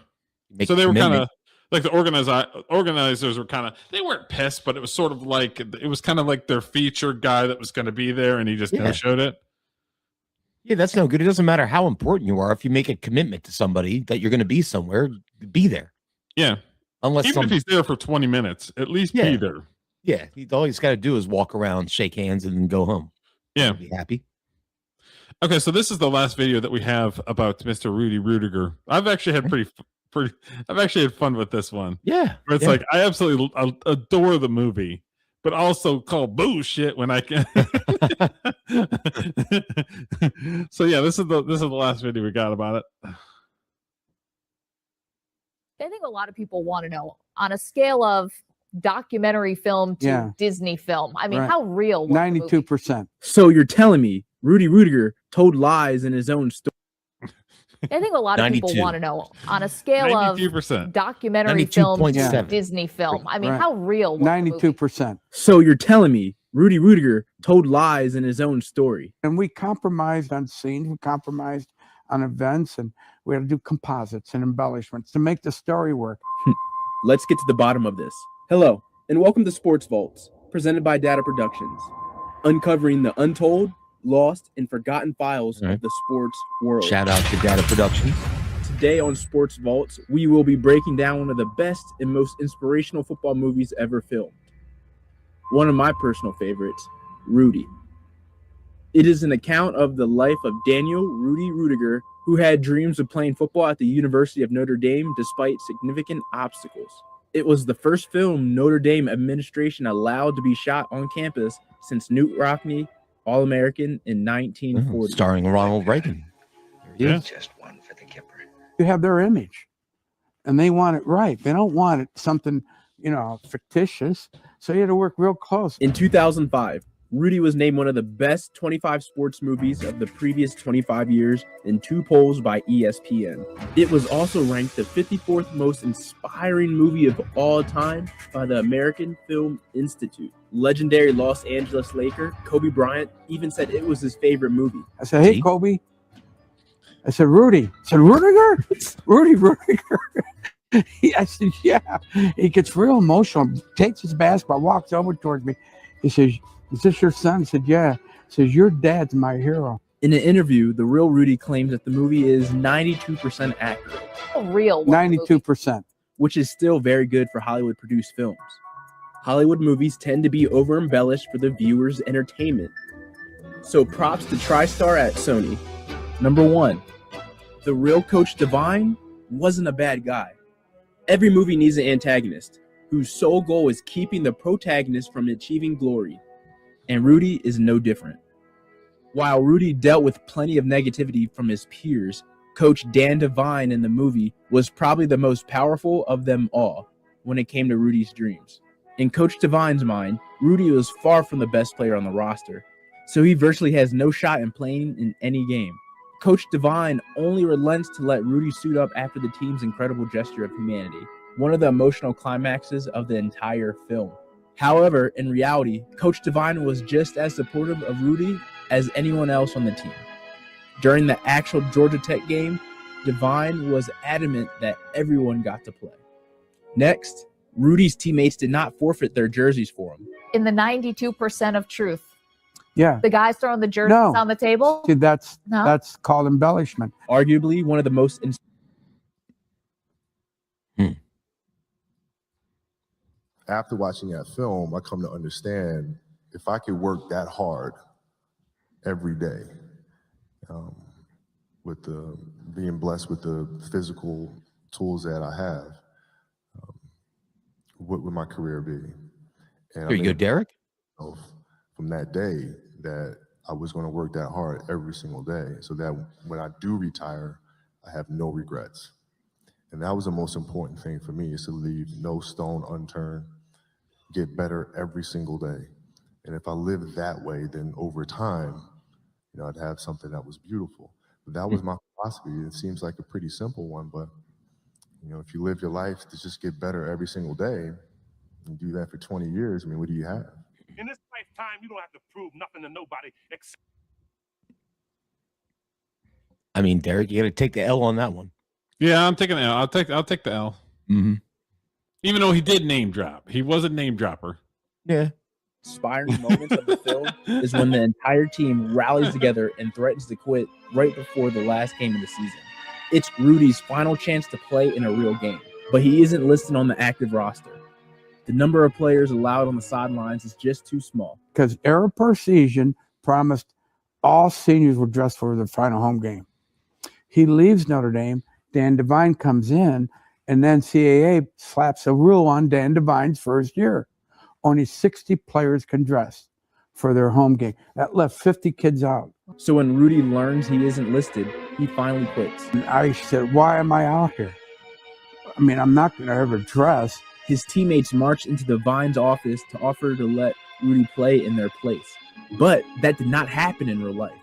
So they were kind of like the organizers were kind of, they weren't pissed, but it was sort of like, it was kind of like their featured guy that was going to be there, and he just no showed it. Yeah, that's no good. It doesn't matter how important you are. If you make a commitment to somebody that you're going to be somewhere, be there. Yeah. Even if he's there for 20 minutes, at least be there. Yeah. All he's got to do is walk around, shake hands, and then go home. Yeah. Be happy. Okay, so this is the last video that we have about Mr. Rudy Ruettiger. I've actually had I've actually had fun with this one. Yeah. Where it's like, I absolutely adore the movie, but also call bullshit when I can. So yeah, this is the last video we got about it. I think a lot of people want to know, on a scale of documentary film to Disney film, I mean, how real was 92%. So you're telling me Rudy Ruettiger told lies in his own story? I think a lot of people want to know, on a scale 92%. of documentary film to Disney film, I mean, how real was 92%. So you're telling me Rudy Ruettiger told lies in his own story? And we compromised on scenes, we compromised on events, and we had to do composites and embellishments to make the story work. Let's get to the bottom of this. Hello, and welcome to Sports Vaults, presented by Data Productions, uncovering the untold, lost, and forgotten files of the sports world. Shout out to Data Productions. Today on Sports Vaults, we will be breaking down one of the best and most inspirational football movies ever filmed. One of my personal favorites, Rudy. It is an account of the life of Daniel Rudy Ruettiger, who had dreams of playing football at the University of Notre Dame despite significant obstacles. It was the first film Notre Dame administration allowed to be shot on campus since Newt Rockne, All-American in 1940. Starring Ronald Reagan. Just one for the Kipper. You have their image, and they want it right. They don't want it something, fictitious. So you had to work real close. In 2005, Rudy was named one of the best 25 sports movies of the previous 25 years in 2 polls by ESPN. It was also ranked the 54th most inspiring movie of all time by the American Film Institute. Legendary Los Angeles Laker Kobe Bryant even said it was his favorite movie. I said, hey, Kobe. I said, Rudy. I said, Ruettiger? Rudy Ruettiger. I said, yeah. He gets real emotional, takes his basketball, walks over towards me. He says, "Is this your son?" I said, "Yeah." He says, "Your dad's my hero." In an interview, the real Rudy claims that the movie is 92% accurate. A real 92%. Which is still very good for Hollywood-produced films. Hollywood movies tend to be over-embellished for the viewer's entertainment. So props to TriStar at Sony. Number 1, the real Coach Divine wasn't a bad guy. Every movie needs an antagonist whose sole goal is keeping the protagonist from achieving glory. And Rudy is no different. While Rudy dealt with plenty of negativity from his peers, Coach Dan Devine in the movie was probably the most powerful of them all when it came to Rudy's dreams. In Coach Devine's mind, Rudy was far from the best player on the roster, so he virtually has no shot in playing in any game. Coach Devine only relents to let Rudy suit up after the team's incredible gesture of humanity, one of the emotional climaxes of the entire film. However, in reality, Coach Devine was just as supportive of Rudy as anyone else on the team. During the actual Georgia Tech game, Devine was adamant that everyone got to play. Next, Rudy's teammates did not forfeit their jerseys for him. In the 92% of truth. Yeah. The guys throwing the jerseys on the table? See, that's called embellishment. Arguably one of the most... After watching that film, I come to understand if I could work that hard every day, with being blessed with the physical tools that I have, what would my career be? And There you go, Derek. From that day that I was going to work that hard every single day so that when I do retire, I have no regrets. And that was the most important thing for me, is to leave no stone unturned, get better every single day. And if I lived that way, then over time, I'd have something that was beautiful. But that was my philosophy. It seems like a pretty simple one, but if you live your life to just get better every single day and do that for 20 years, I mean, what do you have? In this lifetime, you don't have to prove nothing to nobody except. I mean, Derek, you got to take the L on that one. Yeah, I'm taking the L. I'll take the L. Mm-hmm. Even though he did name drop, he was a name dropper. Yeah. Inspiring moments of the film is when the entire team rallies together and threatens to quit right before the last game of the season. It's Rudy's final chance to play in a real game, but he isn't listed on the active roster. The number of players allowed on the sidelines is just too small. Because Era Parsegian promised all seniors would dress for their final home game. He leaves Notre Dame. Dan Devine comes in, and then CAA slaps a rule on Dan Devine's first year. Only 60 players can dress for their home game. That left 50 kids out. So when Rudy learns he isn't listed, he finally quits. And I said, why am I out here? I mean, I'm not going to ever dress. His teammates marched into Devine's office to offer to let Rudy play in their place. But that did not happen in real life.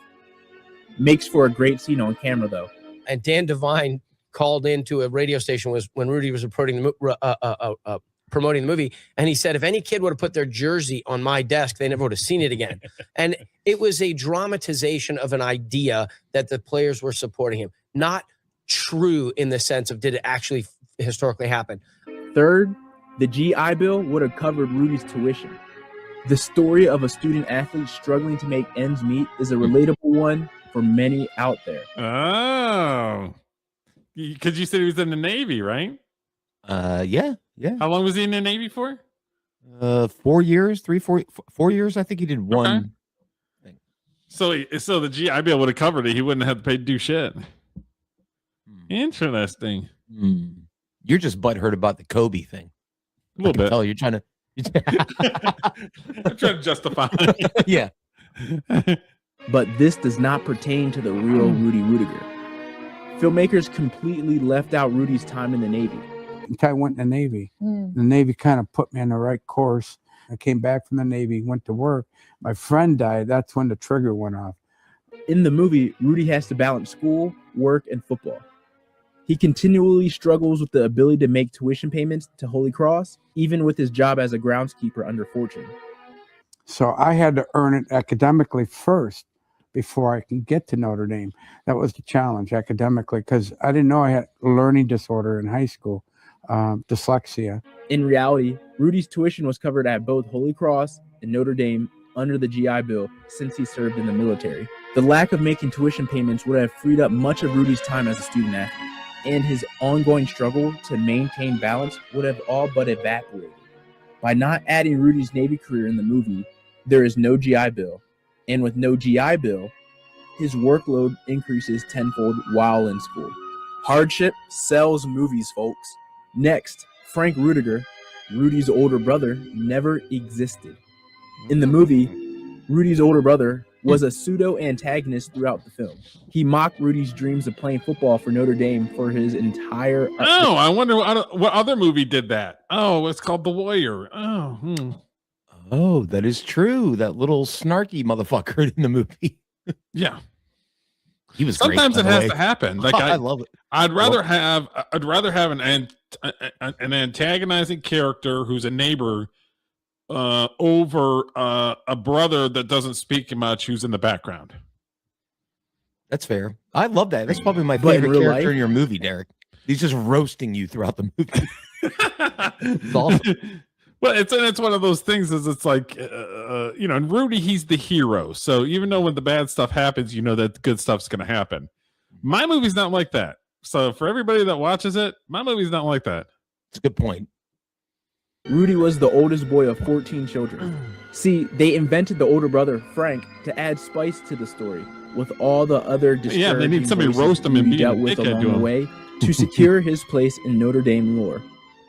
Makes for a great scene on camera, though. And Dan Devine called into a radio station when Rudy was promoting the movie, and he said, if any kid would have put their jersey on my desk, they never would have seen it again. And it was a dramatization of an idea that the players were supporting him. Not true in the sense of did it actually historically happen. Third, the GI Bill would have covered Rudy's tuition. The story of a student athlete struggling to make ends meet is a relatable one for many out there. Oh, because you said he was in the Navy, right? Yeah. How long was he in the Navy for? 4 years, 4 years. I think he did one. Okay. So the GI Bill would have covered it. He wouldn't have to pay to do shit. Interesting. You're just butthurt about the Kobe thing. A little bit. Tell you're trying to. I'm trying to justify. Yeah. But this does not pertain to the real Rudy Ruettiger. Filmmakers completely left out Rudy's time in the Navy. I went in the Navy. The Navy kind of put me on the right course. I came back from the Navy, went to work. My friend died. That's when the trigger went off. In the movie, Rudy has to balance school, work, and football. He continually struggles with the ability to make tuition payments to Holy Cross, even with his job as a groundskeeper under Fortune. So I had to earn it academically first before I can get to Notre Dame. That was the challenge academically, because I didn't know I had a learning disorder in high school. dyslexia. In reality, Rudy's tuition was covered at both Holy Cross and Notre Dame under the GI Bill since he served in the military. The lack of making tuition payments would have freed up much of Rudy's time as a student athlete, and his ongoing struggle to maintain balance would have all but evaporated. By not adding Rudy's Navy career in the movie, there is no GI Bill, and with no GI Bill, his workload increases tenfold while in school. Hardship sells movies, folks. Next, Frank Ruettiger, Rudy's older brother, never existed. In the movie, Rudy's older brother was a pseudo-antagonist throughout the film. He mocked Rudy's dreams of playing football for Notre Dame for his entire... Oh, I wonder what other movie did that. Oh, it's called The Warrior. Oh, Oh, that is true. That little snarky motherfucker in the movie. Yeah. He was Sometimes great, it has to happen. Like I love it. I'd rather have an antagonizing character who's a neighbor over a brother that doesn't speak much who's in the background. That's fair. I love that. That's probably my favorite character in your movie, Derek. He's just roasting you throughout the movie. It's awesome. Well, it's one of those things. Is it's like and Rudy, he's the hero. So even though when the bad stuff happens, you know that good stuff's going to happen. My movie's not like that. So for everybody that watches it, my movie's not like that. It's a good point. Rudy was the oldest boy of 14 children. See, they invented the older brother, Frank, to add spice to the story with all the other discouraging they need somebody to roast him and Rudy be dealt a with dickhead along to the him. way to secure his place in Notre Dame lore.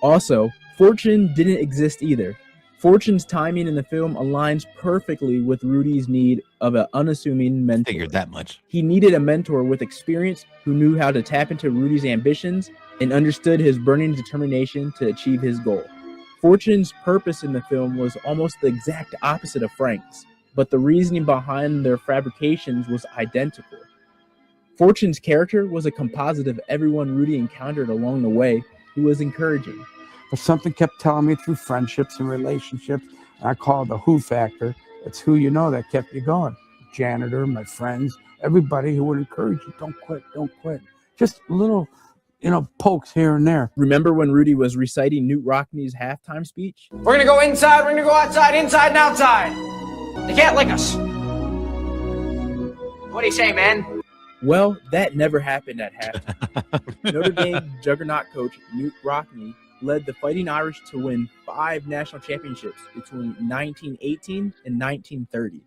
Also, Fortune didn't exist either. Fortune's timing in the film aligns perfectly with Rudy's need of an unassuming mentor. Figured that much. He needed a mentor with experience who knew how to tap into Rudy's ambitions and understood his burning determination to achieve his goal. Fortune's purpose in the film was almost the exact opposite of Frank's, but the reasoning behind their fabrications was identical. Fortune's character was a composite of everyone Rudy encountered along the way who was encouraging. But something kept telling me through friendships and relationships, and I call it the who factor. It's who you know that kept you going. Janitor, my friends, everybody who would encourage you, don't quit, don't quit. Just little, pokes here and there. Remember when Rudy was reciting Newt Rockney's halftime speech? We're going to go inside, we're going to go outside, inside and outside. They can't lick us. What do you say, man? Well, that never happened at halftime. Notre Dame juggernaut coach Newt Rockney led the Fighting Irish to win 5 national championships between 1918 and 1930.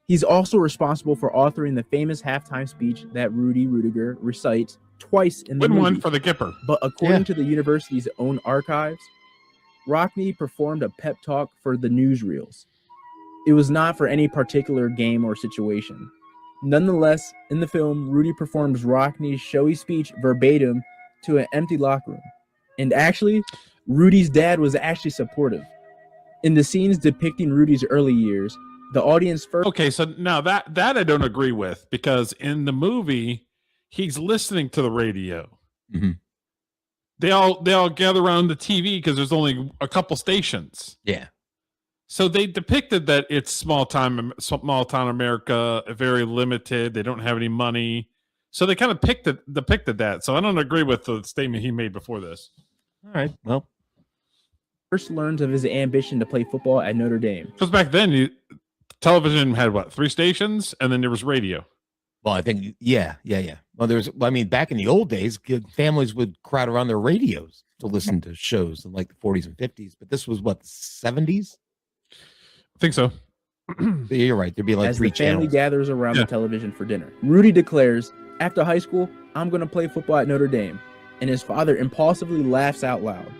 He's also responsible for authoring the famous halftime speech that Rudy Ruettiger recites twice in the movie. One for the Gipper. But according to the university's own archives, Rockney performed a pep talk for the newsreels. It was not for any particular game or situation. Nonetheless, in the film, Rudy performs Rockney's showy speech verbatim to an empty locker room. And actually, Rudy's dad was actually supportive. In the scenes depicting Rudy's early years, the audience first... Okay, so now that I don't agree with, because in the movie, he's listening to the radio. Mm-hmm. They all gather around the TV because there's only a couple stations. Yeah. So they depicted that it's small town America, very limited. They don't have any money. So they kind of depicted that. So I don't agree with the statement he made before this. All right. Well, first learns of his ambition to play football at Notre Dame. Because back then, television had 3 stations, and then there was radio. Well, I think, yeah. Well, back in the old days, families would crowd around their radios to listen to shows in like the 40s and 50s. But this was what, the 70s? I think so. You're right. There'd be like as 3 the family channels. gathers around the television for dinner. Rudy declares, after high school, I'm going to play football at Notre Dame. And his father impulsively laughs out loud.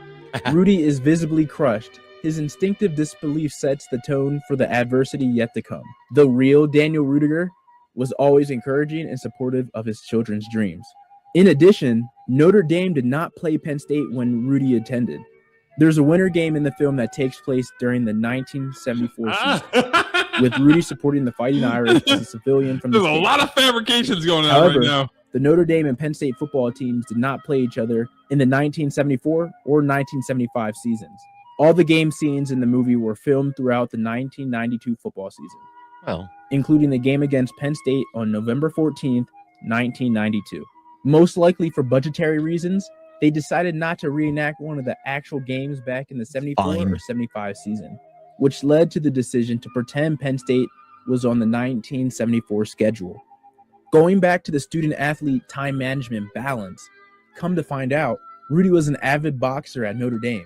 Rudy is visibly crushed. His instinctive disbelief sets the tone for the adversity yet to come. The real Daniel Ruettiger was always encouraging and supportive of his children's dreams. In addition, Notre Dame did not play Penn State when Rudy attended. There's a winter game in the film that takes place during the 1974 season, with Rudy supporting the Fighting Irish as a civilian from the There's a state. lot of fabrications going on However, right now. The Notre Dame and Penn State football teams did not play each other in the 1974 or 1975 seasons. All the game scenes in the movie were filmed throughout the 1992 football season, Well, including the game against Penn State on November 14th, 1992. Most likely for budgetary reasons, they decided not to reenact one of the actual games back in the 74 or 75 season, which led to the decision to pretend Penn State was on the 1974 schedule. Going back to the student-athlete time management balance, come to find out, Rudy was an avid boxer at Notre Dame,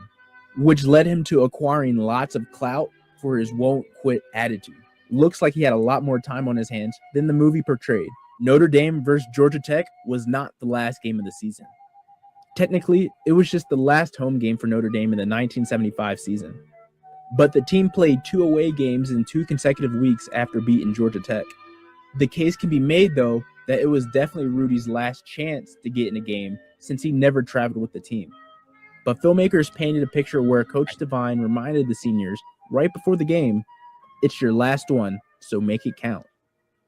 which led him to acquiring lots of clout for his won't-quit attitude. Looks like he had a lot more time on his hands than the movie portrayed. Notre Dame versus Georgia Tech was not the last game of the season. Technically, it was just the last home game for Notre Dame in the 1975 season. But the team played 2 away games in 2 consecutive weeks after beating Georgia Tech. The case can be made, though, that it was definitely Rudy's last chance to get in a game since he never traveled with the team. But filmmakers painted a picture where Coach Devine reminded the seniors right before the game, "It's your last one, so make it count."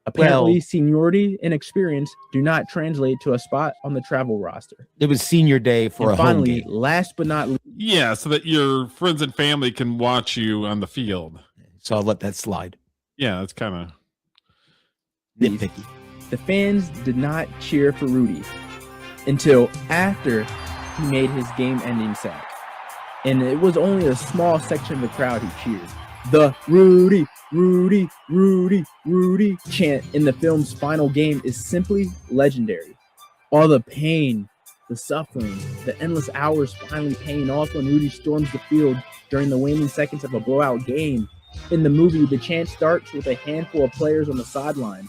Apparently, seniority and experience do not translate to a spot on the travel roster. It was senior day for and a finally, home game. last but not least. Yeah, so that your friends and family can watch you on the field. So I'll let that slide. Yeah, that's kind of nitpicky. The fans did not cheer for Rudy until after he made his game-ending sack. And it was only a small section of the crowd who cheered. The Rudy, Rudy, Rudy, Rudy chant in the film's final game is simply legendary. All the pain, the suffering, the endless hours finally paying off when Rudy storms the field during the waning seconds of a blowout game. In the movie, the chant starts with a handful of players on the sideline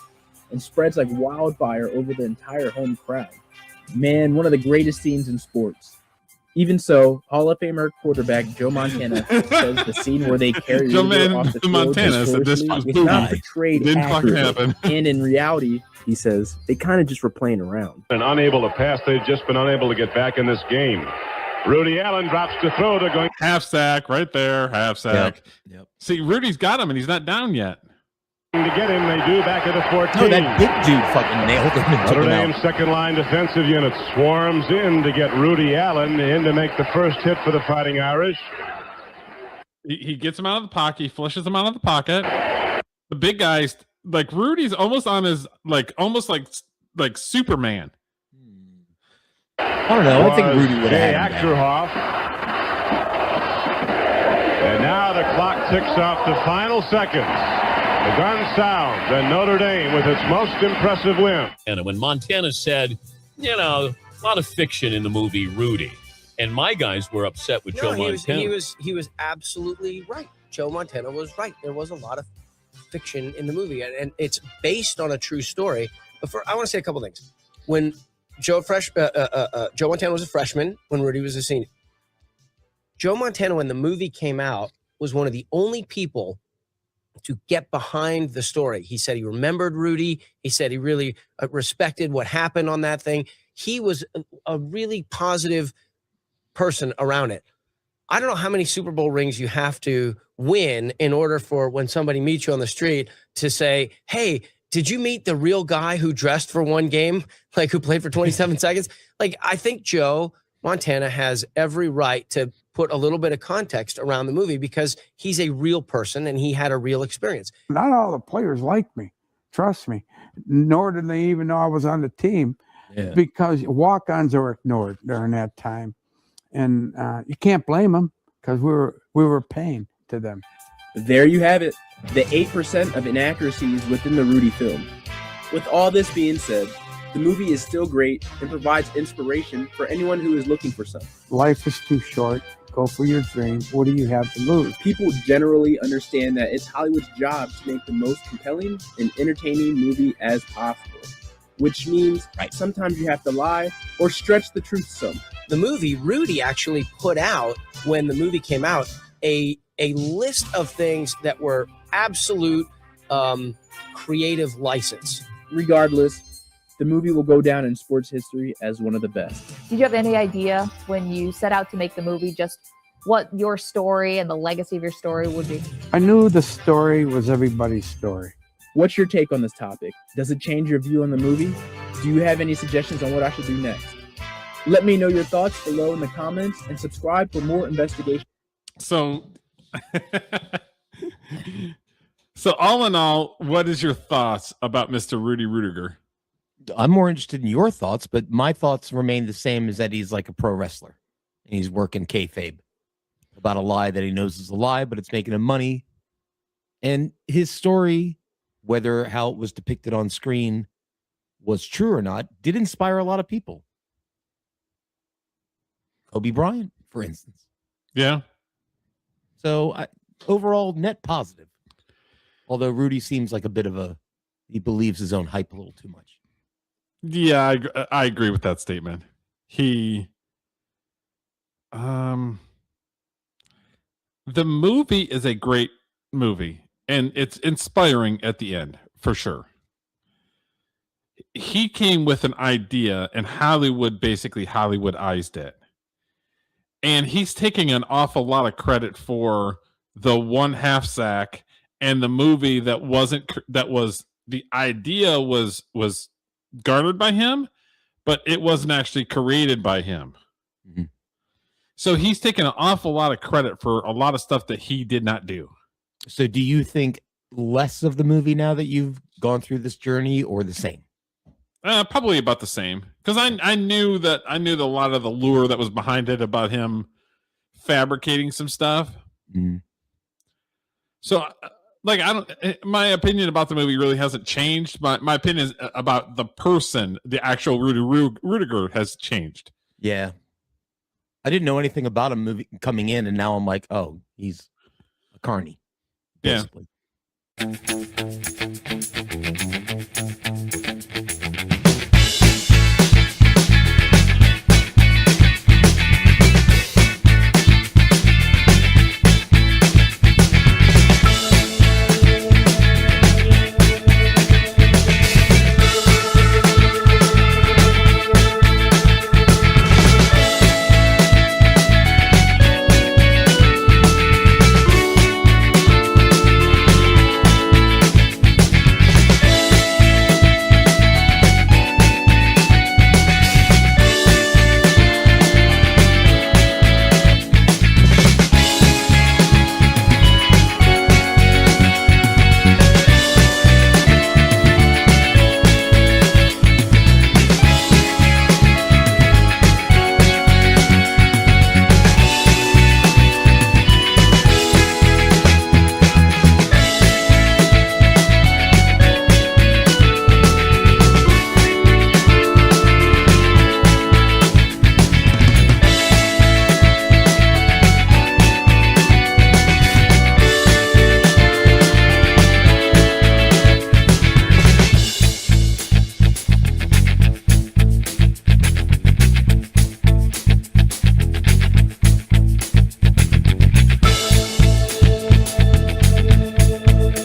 and spreads like wildfire over the entire home crowd. Man, one of the greatest scenes in sports. Even so, Hall of Famer quarterback Joe Montana says the scene where they carry Rudy off the field Montana said this was not portrayed didn't fucking accurately. happen. And in reality, he says, they kind of just were playing around. And unable to pass, they've just been unable to get back in this game. Rudy Allen drops to throw to going half sack right there, half sack. Yep. See, Rudy's got him, and he's not down yet. to get him. They do back at the 14. No, that big dude fucking nailed him and took Notre him Dame's out. second line defensive unit swarms in to get Rudy Allen in to make the first hit for the Fighting Irish. He gets him out of the pocket. He flushes him out of the pocket. The big guys, like Rudy's almost on his, almost like Superman. I don't know. I think Rudy would Jay have had him Achterhoff. And now the clock ticks off the final seconds. The gun sounds, and Notre Dame with its most impressive win. And when Montana said, you know, a lot of fiction in the movie Rudy, and my guys were upset with Joe Montana. He was absolutely right. Joe Montana was right. There was a lot of fiction in the movie, and it's based on a true story. But I want to say a couple things. When Joe Montana was a freshman, when Rudy was a senior, Joe Montana, when the movie came out, was one of the only people to get behind the story. He said he remembered Rudy. He said he really respected what happened on that thing. He was a really positive person around it. I don't know how many Super Bowl rings you have to win in order for when somebody meets you on the street to say, hey, did you meet the real guy who dressed for one game, like who played for 27 seconds? Like, I think Joe Montana has every right to put a little bit of context around the movie because he's a real person and he had a real experience. Not all the players liked me, trust me, nor did they even know I was on the team because walk-ons were ignored during that time. And you can't blame them because we were paying to them. There you have it, the 8% of inaccuracies within the Rudy film. With all this being said, the movie is still great and provides inspiration for anyone who is looking for something. Life is too short. Go for your dreams. What do you have to lose? People generally understand that it's Hollywood's job to make the most compelling and entertaining movie as possible, which means sometimes you have to lie or stretch the truth some. The movie, Rudy actually put out, when the movie came out, a list of things that were absolute creative license. Regardless, the movie will go down in sports history as one of the best. Did you have any idea when you set out to make the movie just what your story and the legacy of your story would be? I knew the story was everybody's story. What's your take on this topic? Does it change your view on the movie? Do you have any suggestions on what I should do next? Let me know your thoughts below in the comments and subscribe for more investigation. So, all in all, what is your thoughts about Mr. Rudy Ruettiger? I'm more interested in your thoughts, but my thoughts remain the same, is that he's like a pro wrestler and he's working kayfabe about a lie that he knows is a lie, but it's making him money. And his story, whether how it was depicted on screen was true or not, did inspire a lot of people. Kobe Bryant, for instance. Yeah. So overall, net positive. Although Rudy seems like a bit of he believes his own hype a little too much. Yeah, I agree with that statement. The movie is a great movie, and it's inspiring at the end, for sure. He came with an idea, and Hollywood basically Hollywoodized it. And he's taking an awful lot of credit for the 1/2 sack and the movie that was the idea was garnered by him, but it wasn't actually created by him. Mm-hmm. So he's taken an awful lot of credit for a lot of stuff that he did not do. So do you think less of the movie now that you've gone through this journey, or the same? Probably about the same, because I knew that a lot of the lure that was behind it about him fabricating some stuff. Mm-hmm. So, my opinion about the movie really hasn't changed. My opinion is about the person, the actual Rudy Ruettiger, has changed. Yeah. I didn't know anything about him coming in, and now I'm like, oh, he's a carny. Basically. Yeah.